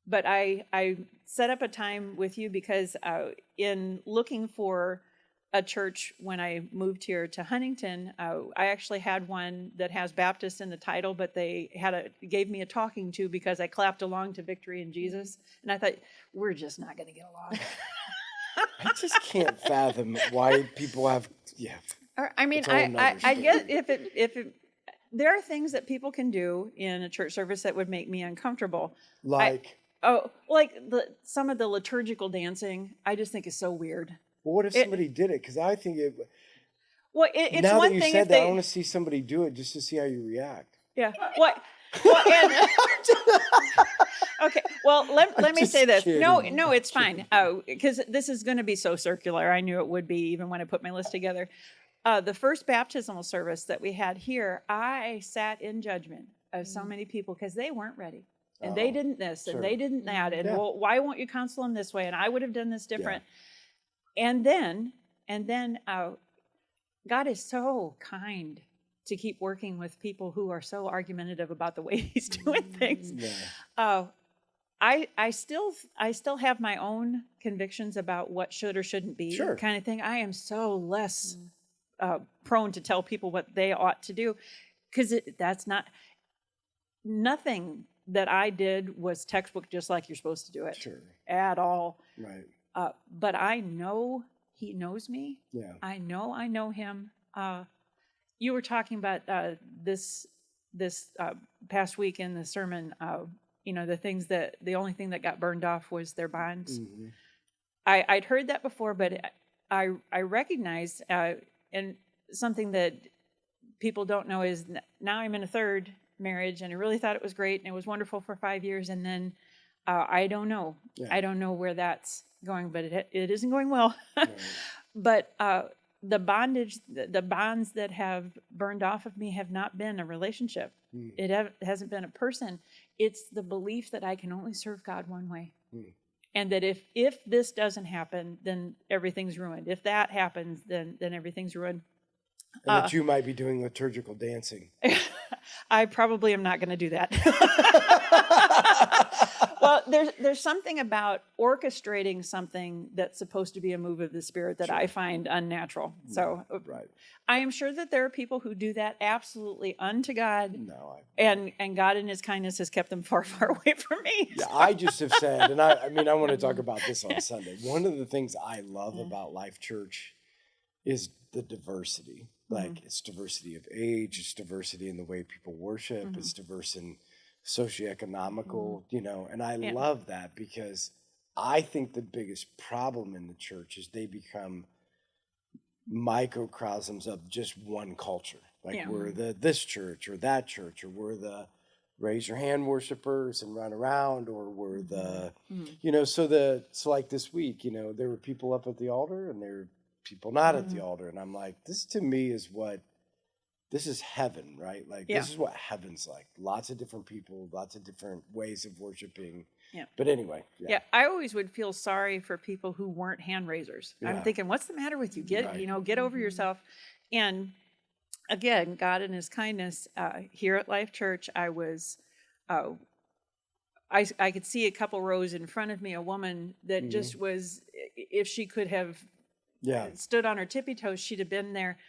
But I set up a time with you because in looking for a church when I moved here to Huntington, I actually had one that has Baptist in the title, but they gave me a talking to because I clapped along to Victory in Jesus, and I thought we're just not going to get along. I just can't fathom why people have. Yeah. I mean, It's a whole nother I get story. if it, there are things that people can do in a church service that would make me uncomfortable. Like, Like some of the liturgical dancing, I just think is so weird. well, what if somebody did it? Because I think it. Well, it's Now one that you thing said if that, they. I want to see somebody do it just to see how you react. Yeah. What? Well, and, okay. Well, let me just say this. kidding. No, it's fine. Because this is going to be so circular. I knew it would be even when I put my list together. The first baptismal service that we had here, I sat in judgment of so many people because they weren't ready. And they didn't this, sure. and they didn't that, and Yeah. well, why won't you counsel them this way? And I would have done this different. And then, God is so kind to keep working with people who are so argumentative about the way He's doing things. Yeah. I still have my own convictions about what should or shouldn't be, Sure. kind of thing. I am so less prone to tell people what they ought to do because that's not nothing that I did was textbook just like you're supposed to do it Sure. at all. Right. But I know He knows me. Yeah. I know Him. You were talking about this past week in the sermon. The only thing that got burned off was their bonds. Mm-hmm. I'd heard that before, but I recognized and something that people don't know is now I'm in a third marriage, and I really thought it was great and it was wonderful for 5 years, and then I don't know. Yeah. I don't know where that's going, but it isn't going well. Right. But the bonds that have burned off of me have not been a relationship. It hasn't been a person. It's the belief that I can only serve God one way. And that if this doesn't happen, then everything's ruined. If that happens, then everything's ruined. And that you might be doing liturgical dancing. I probably am not going to do that. Well, there's something about orchestrating something that's supposed to be a move of the Spirit that I find unnatural. So Right. I am sure that there are people who do that absolutely unto God. No. And God in His kindness has kept them far, far away from me. Yeah, I just have said, and I mean, I want to talk about this on Sunday. One of the things I love about Life Church is the diversity. Like, it's diversity of age, it's diversity in the way people worship, it's diverse in socioeconomical, and I love that because I think the biggest problem in the church is they become microcosms of just one culture. Like we're this church or that church, or we're the raise your hand worshipers and run around, or we're the, so like this week, there were people up at the altar and there were people not at the altar. And I'm like, this to me is this is heaven, right? Like, this is what heaven's like. Lots of different people, lots of different ways of worshiping. Yeah. But anyway. Yeah. I always would feel sorry for people who weren't hand raisers. I'm thinking, what's the matter with you? Get over yourself. And again, God in His kindness, here at Life Church, I was, I could see a couple rows in front of me, a woman that just was, if she could have stood on her tippy toes, she'd have been there.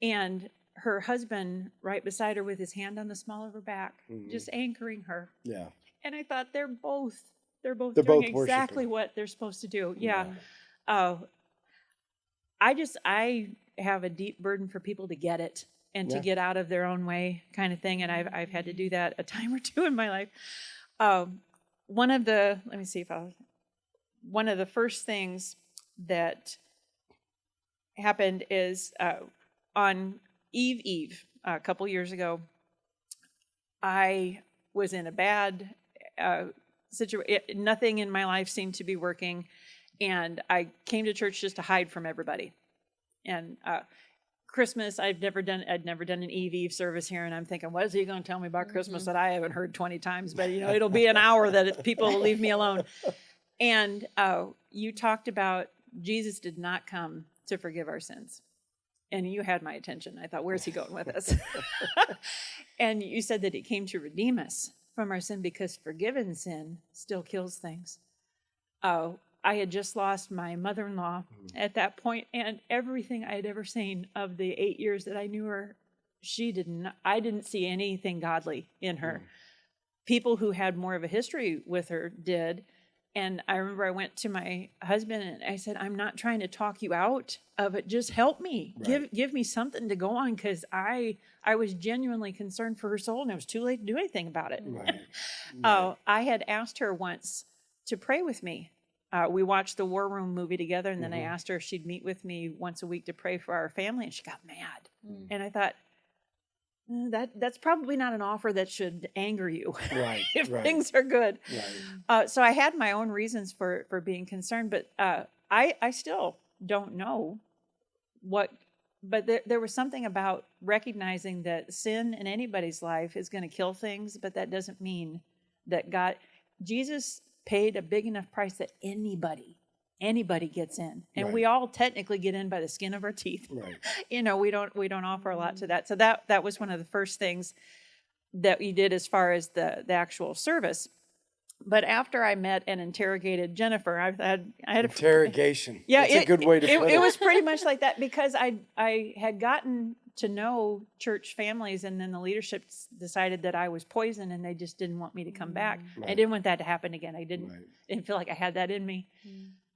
And her husband right beside her with his hand on the small of her back, just anchoring her. Yeah. And I thought they're both doing exactly what they're supposed to do. Yeah. I have a deep burden for people to get it and to get out of their own way, kind of thing. And I've had to do that a time or two in my life. One of the first things that happened is on Eve, a couple years ago, I was in a bad situation. Nothing in my life seemed to be working, and I came to church just to hide from everybody. And Christmas, I'd never done an Eve service here, and I'm thinking, what is he going to tell me about Christmas that I haven't heard 20 times? But it'll be an hour that people will leave me alone. And you talked about Jesus did not come to forgive our sins, and you had my attention. I thought, where's he going with this? And you said that he came to redeem us from our sin because forgiven sin still kills things. I had just lost my mother-in-law at that point, and everything I had ever seen of the 8 years that I knew her, I didn't see anything godly in her. People who had more of a history with her did. And I remember I went to my husband and I said, I'm not trying to talk you out of it. Just help me. Right. Give me something to go on, because I was genuinely concerned for her soul, and it was too late to do anything about it. Right. I had asked her once to pray with me. We watched the War Room movie together, and then I asked her if she'd meet with me once a week to pray for our family, and she got mad. And I thought, that's probably not an offer that should anger you Right. if Right. things are good. Right. So I had my own reasons for being concerned, but I still don't know what. But there was something about recognizing that sin in anybody's life is going to kill things, but that doesn't mean that Jesus paid a big enough price that anybody gets in, and Right. we all technically get in by the skin of our teeth. Right. We don't offer a lot to that. So that was one of the first things that we did as far as the actual service. But after I met and interrogated Jennifer, I had Interrogation. Yeah, That's a good way to put it. It was pretty much like that, because I had gotten to know church families, and then the leadership decided that I was poison, and they just didn't want me to come back. Right. I didn't want that to happen again. I didn't feel like I had that in me.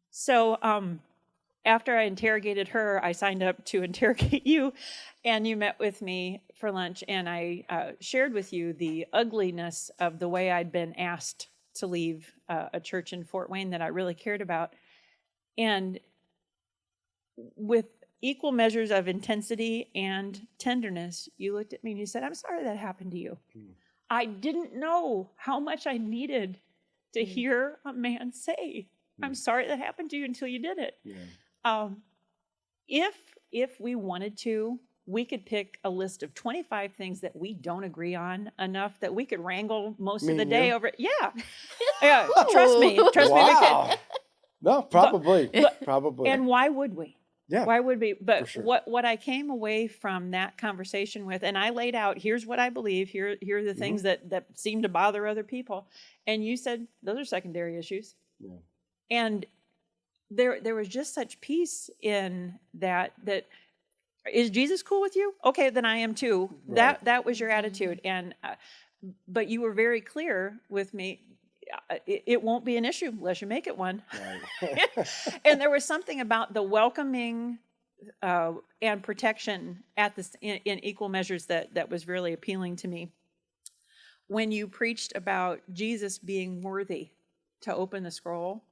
So after I interrogated her, I signed up to interrogate you, and you met with me for lunch, and I shared with you the ugliness of the way I'd been asked to leave a church in Fort Wayne that I really cared about. And with equal measures of intensity and tenderness, you looked at me and you said, I'm sorry that happened to you. I didn't know how much I needed to hear a man say, I'm sorry that happened to you, until you did it. If we wanted to, we could pick a list of 25 things that we don't agree on enough that we could wrangle most of the day over it. Yeah. Trust me, we could. No, probably. Probably. And why would we? Yeah. Why would we? But sure. what I came away from that conversation with, and I laid out, here's what I believe, here are the things that seem to bother other people. And you said, those are secondary issues. Yeah. And there was just such peace in that is Jesus cool with you? Okay, then I am too. Right. That was your attitude. And but you were very clear with me. It won't be an issue unless you make it one. Right. And there was something about the welcoming and protection at this in equal measures that was really appealing to me. When you preached about Jesus being worthy to open the scroll,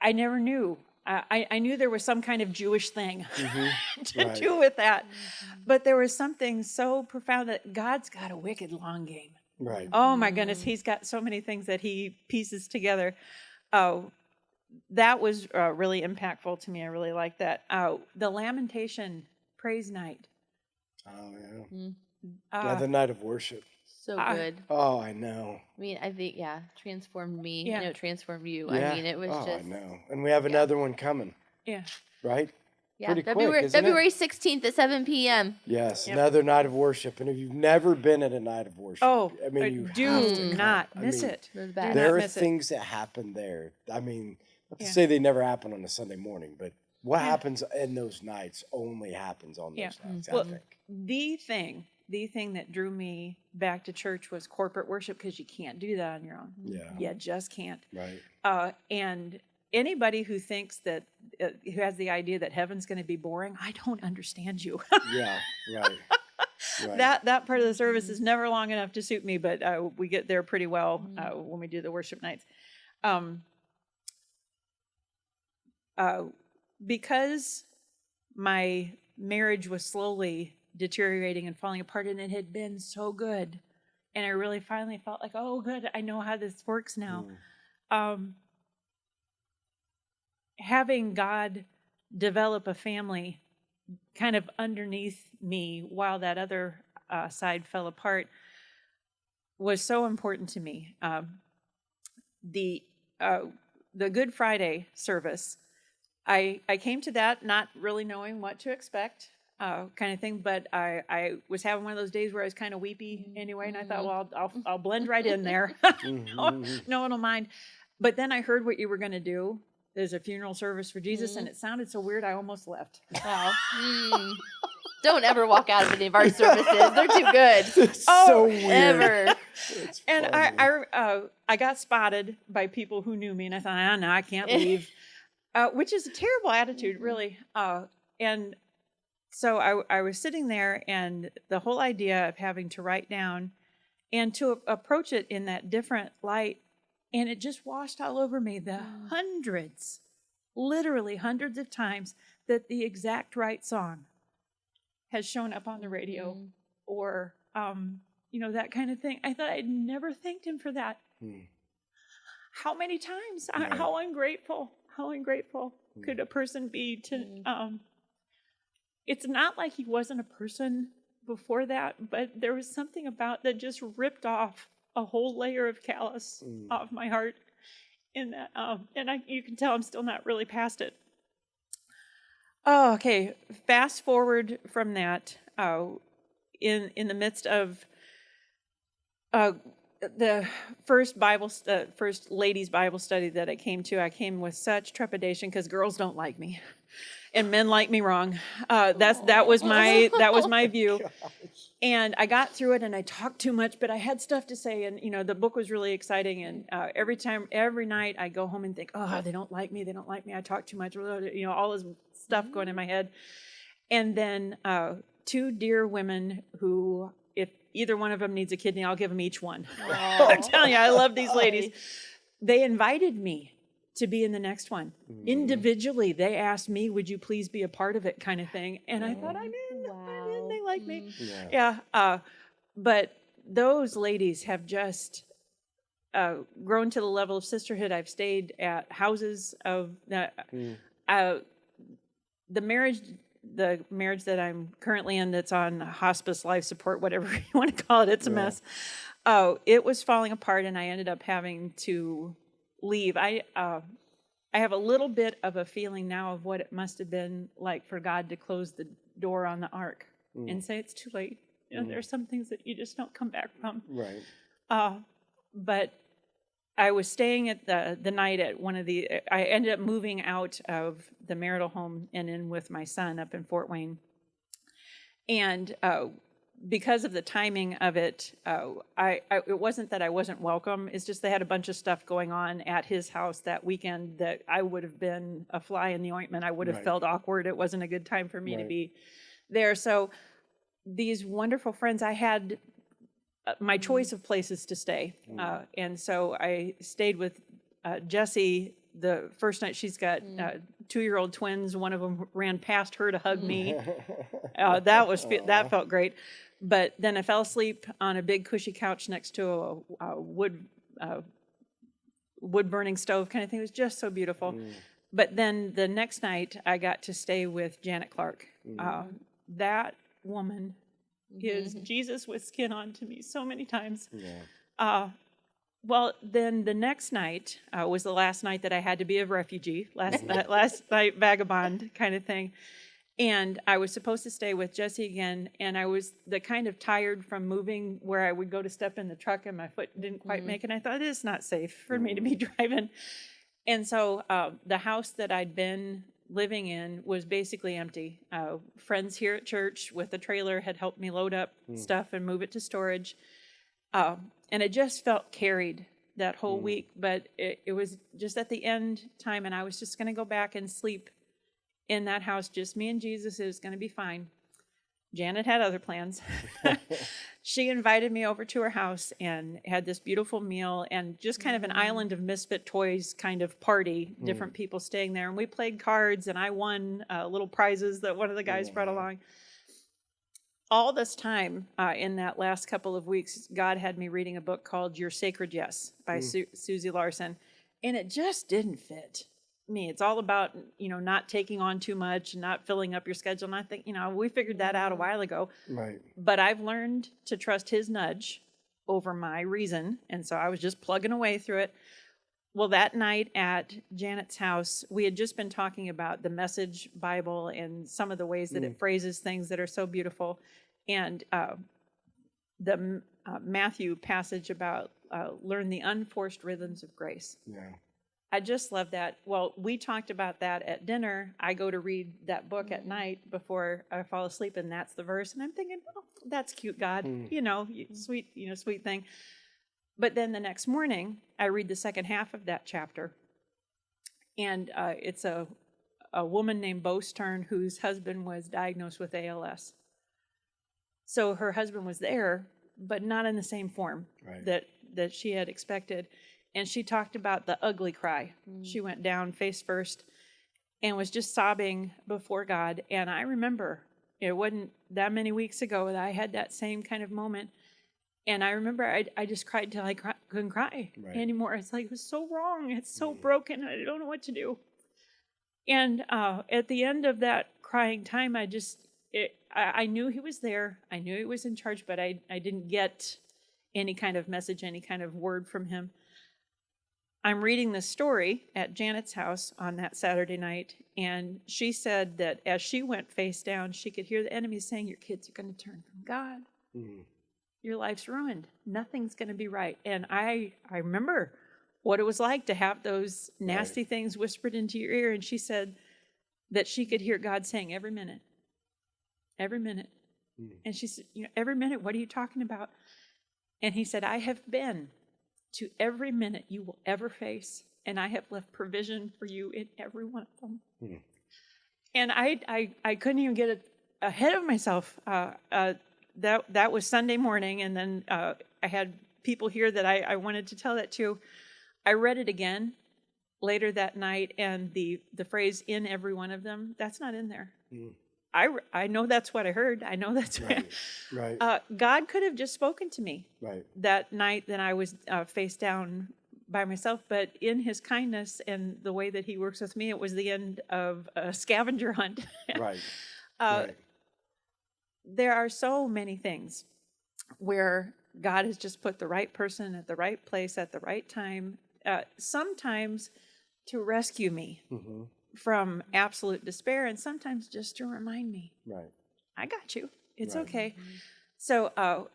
I never knew. I knew there was some kind of Jewish thing to do with that. But there was something so profound that God's got a wicked long game. Right. Oh my goodness, he's got so many things that he pieces together. That was really impactful to me. I really like that. The Lamentation Praise Night. Oh, yeah. Another night of worship. So good. Oh, I know. I mean, I think, transformed me. Yeah. I know it transformed you. Yeah. I mean, it was I just. know. And we have another one coming. Yeah. Right? Yeah, Pretty quick, isn't it? February 16th at 7 p.m. Yes, Yep. another night of worship. And if you've never been at a night of worship, I mean, you do have to come. not I miss mean, it. They're the Do best. not There are miss it. things that happen there. I mean, not to Yeah. say they never happen on a Sunday morning, but what happens in those nights only happens on those Yeah. nights, Well, I think. The thing that drew me back to church was corporate worship, because you can't do that on your own. Yeah. You just can't. Right. And anybody who thinks that, who has the idea that heaven's going to be boring, I don't understand you. Yeah. Right. Right. That part of the service is never long enough to suit me, but we get there pretty well when we do the worship nights. Because my marriage was slowly deteriorating and falling apart, and it had been so good, and I really finally felt like, oh, good, I know how this works now. Having God develop a family kind of underneath me while that other side fell apart was so important to me. The Good Friday service, I came to that not really knowing what to expect, kind of thing. But I was having one of those days where I was kind of weepy anyway, and I thought, well, I'll blend right in there. No one will mind. But then I heard what you were going to do. There's a funeral service for Jesus, and it sounded so weird, I almost left. Wow. Don't ever walk out of any of our services. They're too good. It's so weird. Ever. It's And funny. I got spotted by people who knew me, and I thought, no, I can't leave, which is a terrible attitude, really. And so I was sitting there, and the whole idea of having to write down and to approach it in that different light, and it just washed all over me the hundreds, literally hundreds of times that the exact right song has shown up on the radio or, that kind of thing. I thought I'd never thanked him for that. How many times? How ungrateful could a person be to, it's not like he wasn't a person before that, but there was something about that just ripped off a whole layer of callus off my heart. In that, you can tell I'm still not really past it. Oh, okay. Fast forward from that, in the midst of the first first ladies' Bible study that I came with such trepidation because girls don't like me, and men like me wrong. That was my view. And I got through it, and I talked too much, but I had stuff to say, and the book was really exciting. And every night, I go home and think, oh, they don't like me. I talk too much. All this stuff going in my head. And then two dear women who, if either one of them needs a kidney, I'll give them each one. I'm telling you, I love these ladies. They invited me to be in the next one. Individually, they asked me, would you please be a part of it, kind of thing. And I thought, I'm in. They like me. Yeah. But those ladies have just grown to the level of sisterhood. I've stayed at houses of the marriage that I'm currently in, that's on hospice, life support, whatever you want to call it. It's a mess. It was falling apart, and I ended up having to leave. I have a little bit of a feeling now of what it must have been like for God to close the door on the ark and say it's too late. There's some things that you just don't come back from. Right. But I was staying at the night at I ended up moving out of the marital home and in with my son up in Fort Wayne. And because of the timing of it, it wasn't that I wasn't welcome. It's just they had a bunch of stuff going on at his house that weekend that I would have been a fly in the ointment. I would have felt awkward. It wasn't a good time for me to be there. So these wonderful friends, I had my choice of places to stay. And so I stayed with Jessie the first night. She's got 2-year-old twins. One of them ran past her to hug me. That felt great. But then I fell asleep on a big cushy couch next to a wood burning stove kind of thing. It was just so beautiful. But then the next night I got to stay with Janet Clark. That woman is Jesus with skin on to me so many times. Well, then the next night was the last night that I had to be a refugee, last night vagabond kind of thing. And I was supposed to stay with Jessie again, and I was the kind of tired from moving where I would go to step in the truck and my foot didn't quite make it. And I thought, it's not safe for me to be driving. And so the house that I'd been living in was basically empty. Friends here at church with a trailer had helped me load up stuff and move it to storage. And it just felt carried that whole week, but it was just at the end time, and I was just going to go back and sleep in that house, just me and Jesus. It was going to be fine. Janet had other plans. She invited me over to her house and had this beautiful meal and just kind of an island of misfit toys kind of party, different people staying there. And we played cards, and I won little prizes that one of the guys brought along. All this time, in that last couple of weeks, God had me reading a book called Your Sacred Yes by Susie Larson, and it just didn't fit. me. It's all about, not taking on too much and not filling up your schedule. And I think, we figured that out a while ago. Right. But I've learned to trust his nudge over my reason. And so I was just plugging away through it. Well, that night at Janet's house, we had just been talking about the Message Bible and some of the ways that it phrases things that are so beautiful. And the Matthew passage about learn the unforced rhythms of grace. Yeah. I just love that. Well, we talked about that at dinner. I go to read that book at night before I fall asleep, and that's the verse. And I'm thinking, oh, that's cute, God. Sweet thing. But then the next morning, I read the second half of that chapter, and it's a woman named Bo Stern whose husband was diagnosed with ALS. So her husband was there, but not in the same form that she had expected. And she talked about the ugly cry. She went down face first and was just sobbing before God. And I remember it wasn't that many weeks ago that I had that same kind of moment. And I remember I just cried till I couldn't cry anymore. It's like, it was so wrong. It's so broken. I don't know what to do. And at the end of that crying time, I knew he was there. I knew he was in charge, but I didn't get any kind of message, any kind of word from him. I'm reading this story at Janet's house on that Saturday night, and she said that as she went face down, she could hear the enemy saying, your kids are going to turn from God. Your life's ruined. Nothing's going to be right. And I remember what it was like to have those nasty things whispered into your ear, and she said that she could hear God saying every minute. And she said, every minute, what are you talking about? And he said, I have been to every minute you will ever face, and I have left provision for you in every one of them. And I couldn't even get ahead of myself. That was Sunday morning, and then I had people here that I wanted to tell that to. I read it again later that night, and the phrase "in every one of them," that's not in there. I know that's what I heard. I know that's right. God could have just spoken to me that night that I was face down by myself, but in his kindness and the way that he works with me, it was the end of a scavenger hunt. There are so many things where God has just put the right person at the right place at the right time, sometimes to rescue me from absolute despair, and sometimes just to remind me, I got you. It's okay. So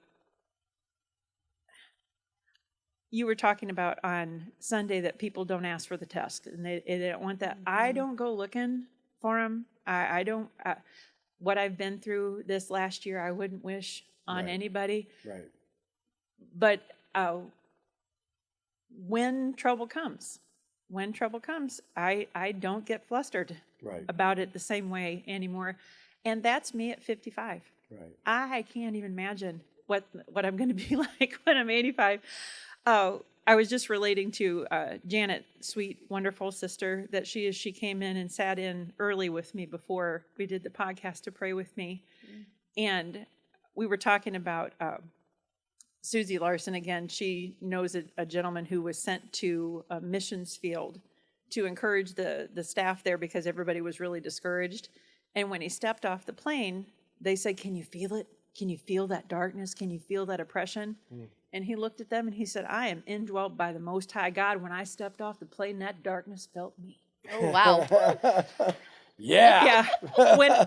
you were talking about on Sunday that people don't ask for the test, and they don't want that. I don't go looking for them. I don't. What I've been through this last year, I wouldn't wish on anybody. But when trouble comes, I don't get flustered about it the same way anymore. And that's me at 55. I can't even imagine what I'm going to be like when I'm 85. I was just relating to Janet, sweet, wonderful sister that she is. She came in and sat in early with me before we did the podcast to pray with me. And we were talking about Susie Larson again. She knows a gentleman who was sent to a missions field to encourage the staff there because everybody was really discouraged. And when he stepped off the plane, they said, "Can you feel it? Can you feel that darkness? Can you feel that oppression?" And he looked at them and he said, "I am indwelt by the Most High God. When I stepped off the plane, that darkness felt me." Oh, wow. Yeah.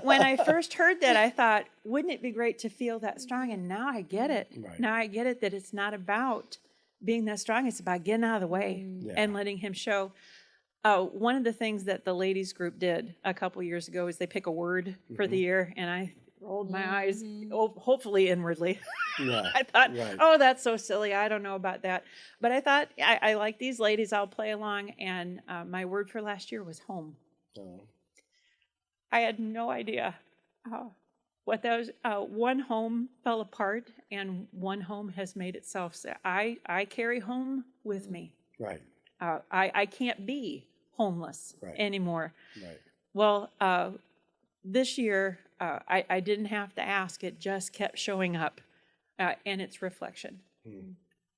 When I first heard that, I thought, wouldn't it be great to feel that strong? And now I get it. Now I get it that it's not about being that strong. It's about getting out of the way and letting him show. One of the things that the ladies group did a couple years ago is they pick a word for the year, and I rolled my eyes, hopefully inwardly. I thought, oh, that's so silly. I don't know about that. But I thought, I like these ladies. I'll play along. And my word for last year was home. I had no idea what that was. One home fell apart, and one home has made itself. So I carry home with me. I can't be homeless anymore. Well, this year, I didn't have to ask. It just kept showing up, and it's reflection.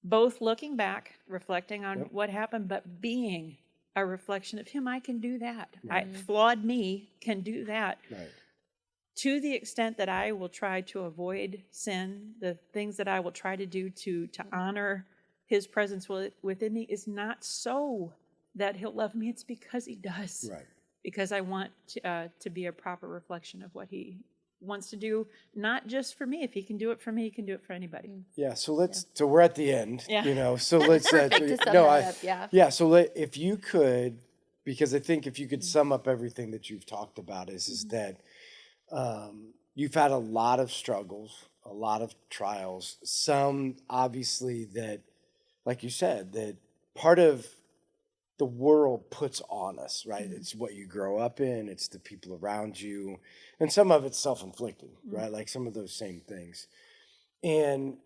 Both looking back, reflecting on what happened, but being a reflection of him, I can do that. Right. Flawed me can do that. Right. To the extent that I will try to avoid sin, the things that I will try to do to honor his presence within me is not so that he'll love me. It's because he does. Right. Because I want to be a proper reflection of what he wants to do, not just for me. If he can do it for me, he can do it for anybody. Yeah. So so we're at the end, Yeah. so let's, Perfect to sum that up, yeah. Yeah. So if you could, because I think if you could sum up everything that you've talked about is that, you've had a lot of struggles, a lot of trials, some obviously that, like you said, that part of the world puts on us, right? It's what you grow up in, it's the people around you, and some of it's self-inflicted, right? Like some of those same things. And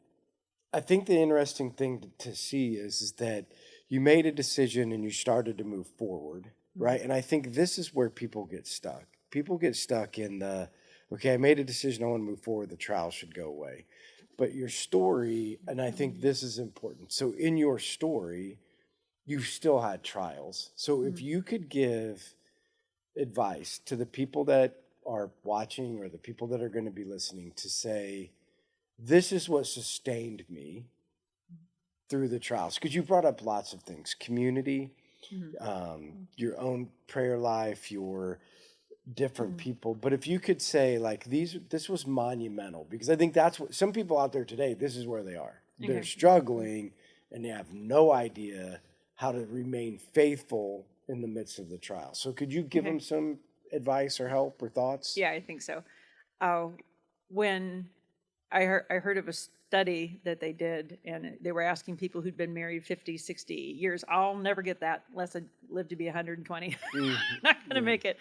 I think the interesting thing to see is that you made a decision and you started to move forward, right? And I think this is where people get stuck. People get stuck in okay, I made a decision, I want to move forward, the trial should go away. But your story, and I think this is important. So in your story, you still had trials. So if you could give advice to the people that are watching or the people that are going to be listening to say, this is what sustained me through the trials. Because you brought up lots of things, community, your own prayer life, your different people. But if you could say like this was monumental, because I think that's what some people out there today, this is where they are. Okay. They're struggling and they have no idea how to remain faithful in the midst of the trial. So could you give them some advice or help or thoughts? Yeah, I think so. When I heard of a study that they did, and they were asking people who'd been married 50, 60 years. I'll never get that unless I live to be 120. Not going to make it.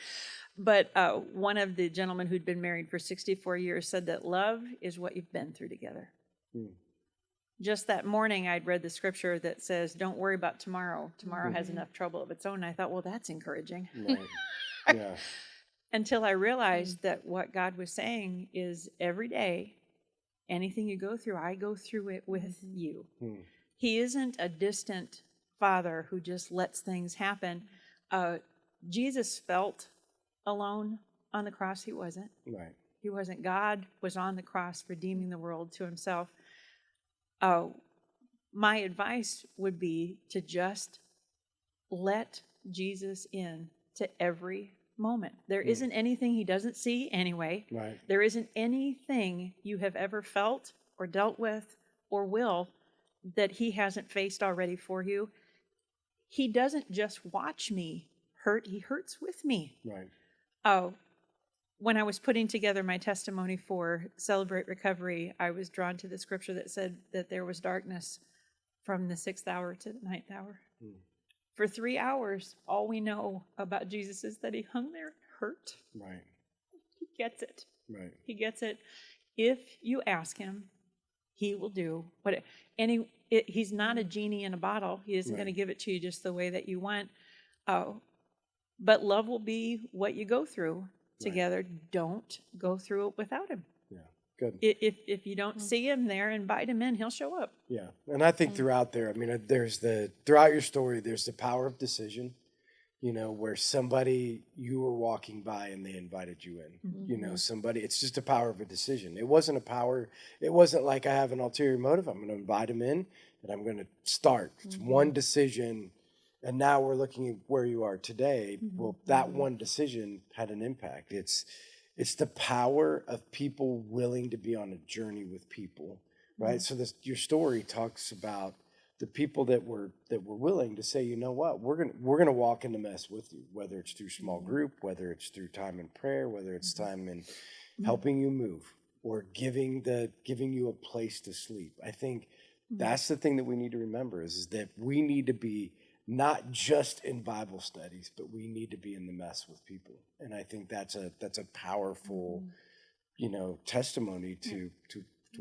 But one of the gentlemen who'd been married for 64 years said that love is what you've been through together. Just that morning, I'd read the scripture that says, don't worry about tomorrow. Tomorrow has enough trouble of its own. And I thought, well, that's encouraging. Right. Yeah. Until I realized that what God was saying is every day, anything you go through, I go through it with you. He isn't a distant father who just lets things happen. Jesus felt alone on the cross. He wasn't. Right. He wasn't. God was on the cross redeeming the world to himself. My advice would be to just let Jesus in to every moment. There isn't anything he doesn't see anyway. Right. There isn't anything you have ever felt or dealt with or will that he hasn't faced already for you. He doesn't just watch me hurt, he hurts with me. Right. When I was putting together my testimony for Celebrate Recovery, I was drawn to the scripture that said that there was darkness from the 6th hour to the 9th hour. For 3 hours, all we know about Jesus is that he hung there and hurt. Right. He gets it. Right. He gets it. If you ask him, he will do what. He's not a genie in a bottle. He isn't going to give it to you just the way that you want. But love will be what you go through together. Don't go through it without him. Yeah. Good. If you don't see him there, invite him in. He'll show up. Yeah. And I think throughout there, I mean, throughout your story, there's the power of decision, where somebody you were walking by and they invited you in, somebody, it's just a power of a decision. It wasn't like I have an ulterior motive. I'm going to invite him in and I'm going to start. It's one decision. And now we're looking at where you are today. Well, that one decision had an impact. It's the power of people willing to be on a journey with people, right? So your story talks about the people that were willing to say, you know what, we're gonna walk in the mess with you, whether it's through small group, whether it's through time in prayer, whether it's time in helping you move or giving you a place to sleep. I think that's the thing that we need to remember is that we need to be not just in Bible studies, but we need to be in the mess with people. And I think that's a powerful, testimony to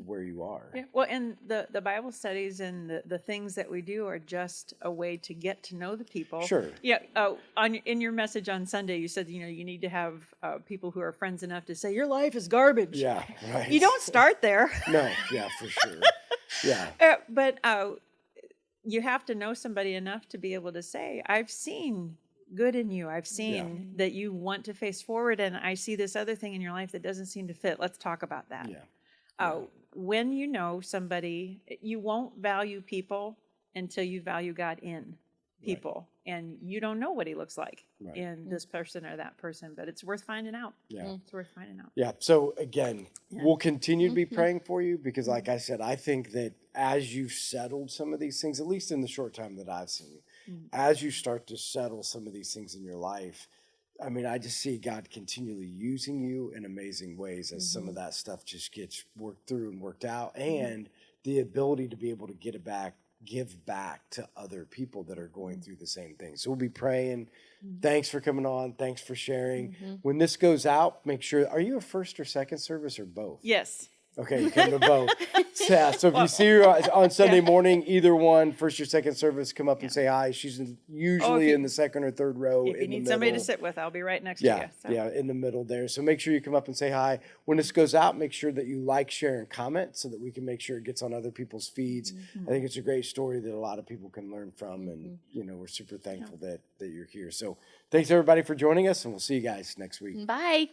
where you are. Yeah. Well, and the Bible studies and the things that we do are just a way to get to know the people. Sure. Yeah. In your message on Sunday, you said, you need to have people who are friends enough to say, your life is garbage. Yeah, right. You don't start there. No, yeah, for sure. Yeah. But you have to know somebody enough to be able to say, I've seen good in you. I've seen that you want to face forward, and I see this other thing in your life that doesn't seem to fit. Let's talk about that. When you know somebody, you won't value people until you value God in people. And you don't know what he looks like in this person or that person, but it's worth finding out. Yeah. It's worth finding out. Yeah. So again, we'll continue to be praying for you because like I said, I think that as you've settled some of these things, at least in the short time that I've seen you, as you start to settle some of these things in your life, I mean, I just see God continually using you in amazing ways as some of that stuff just gets worked through and worked out, and the ability to be able to give back to other people that are going through the same thing. So we'll be praying. Thanks for coming on. Thanks for sharing. When this goes out, make sure, are you a first or second service or both? Yes. Okay, you come to both. Yeah, so if you see her on Sunday morning, either one, first or second service, come up and say hi. She's usually in the second or third row. If you need somebody to sit with, I'll be right next to you. So. Yeah, in the middle there. So make sure you come up and say hi. When this goes out, make sure that you like, share, and comment so that we can make sure it gets on other people's feeds. I think it's a great story that a lot of people can learn from, and we're super thankful that you're here. So thanks everybody for joining us, and we'll see you guys next week. Bye.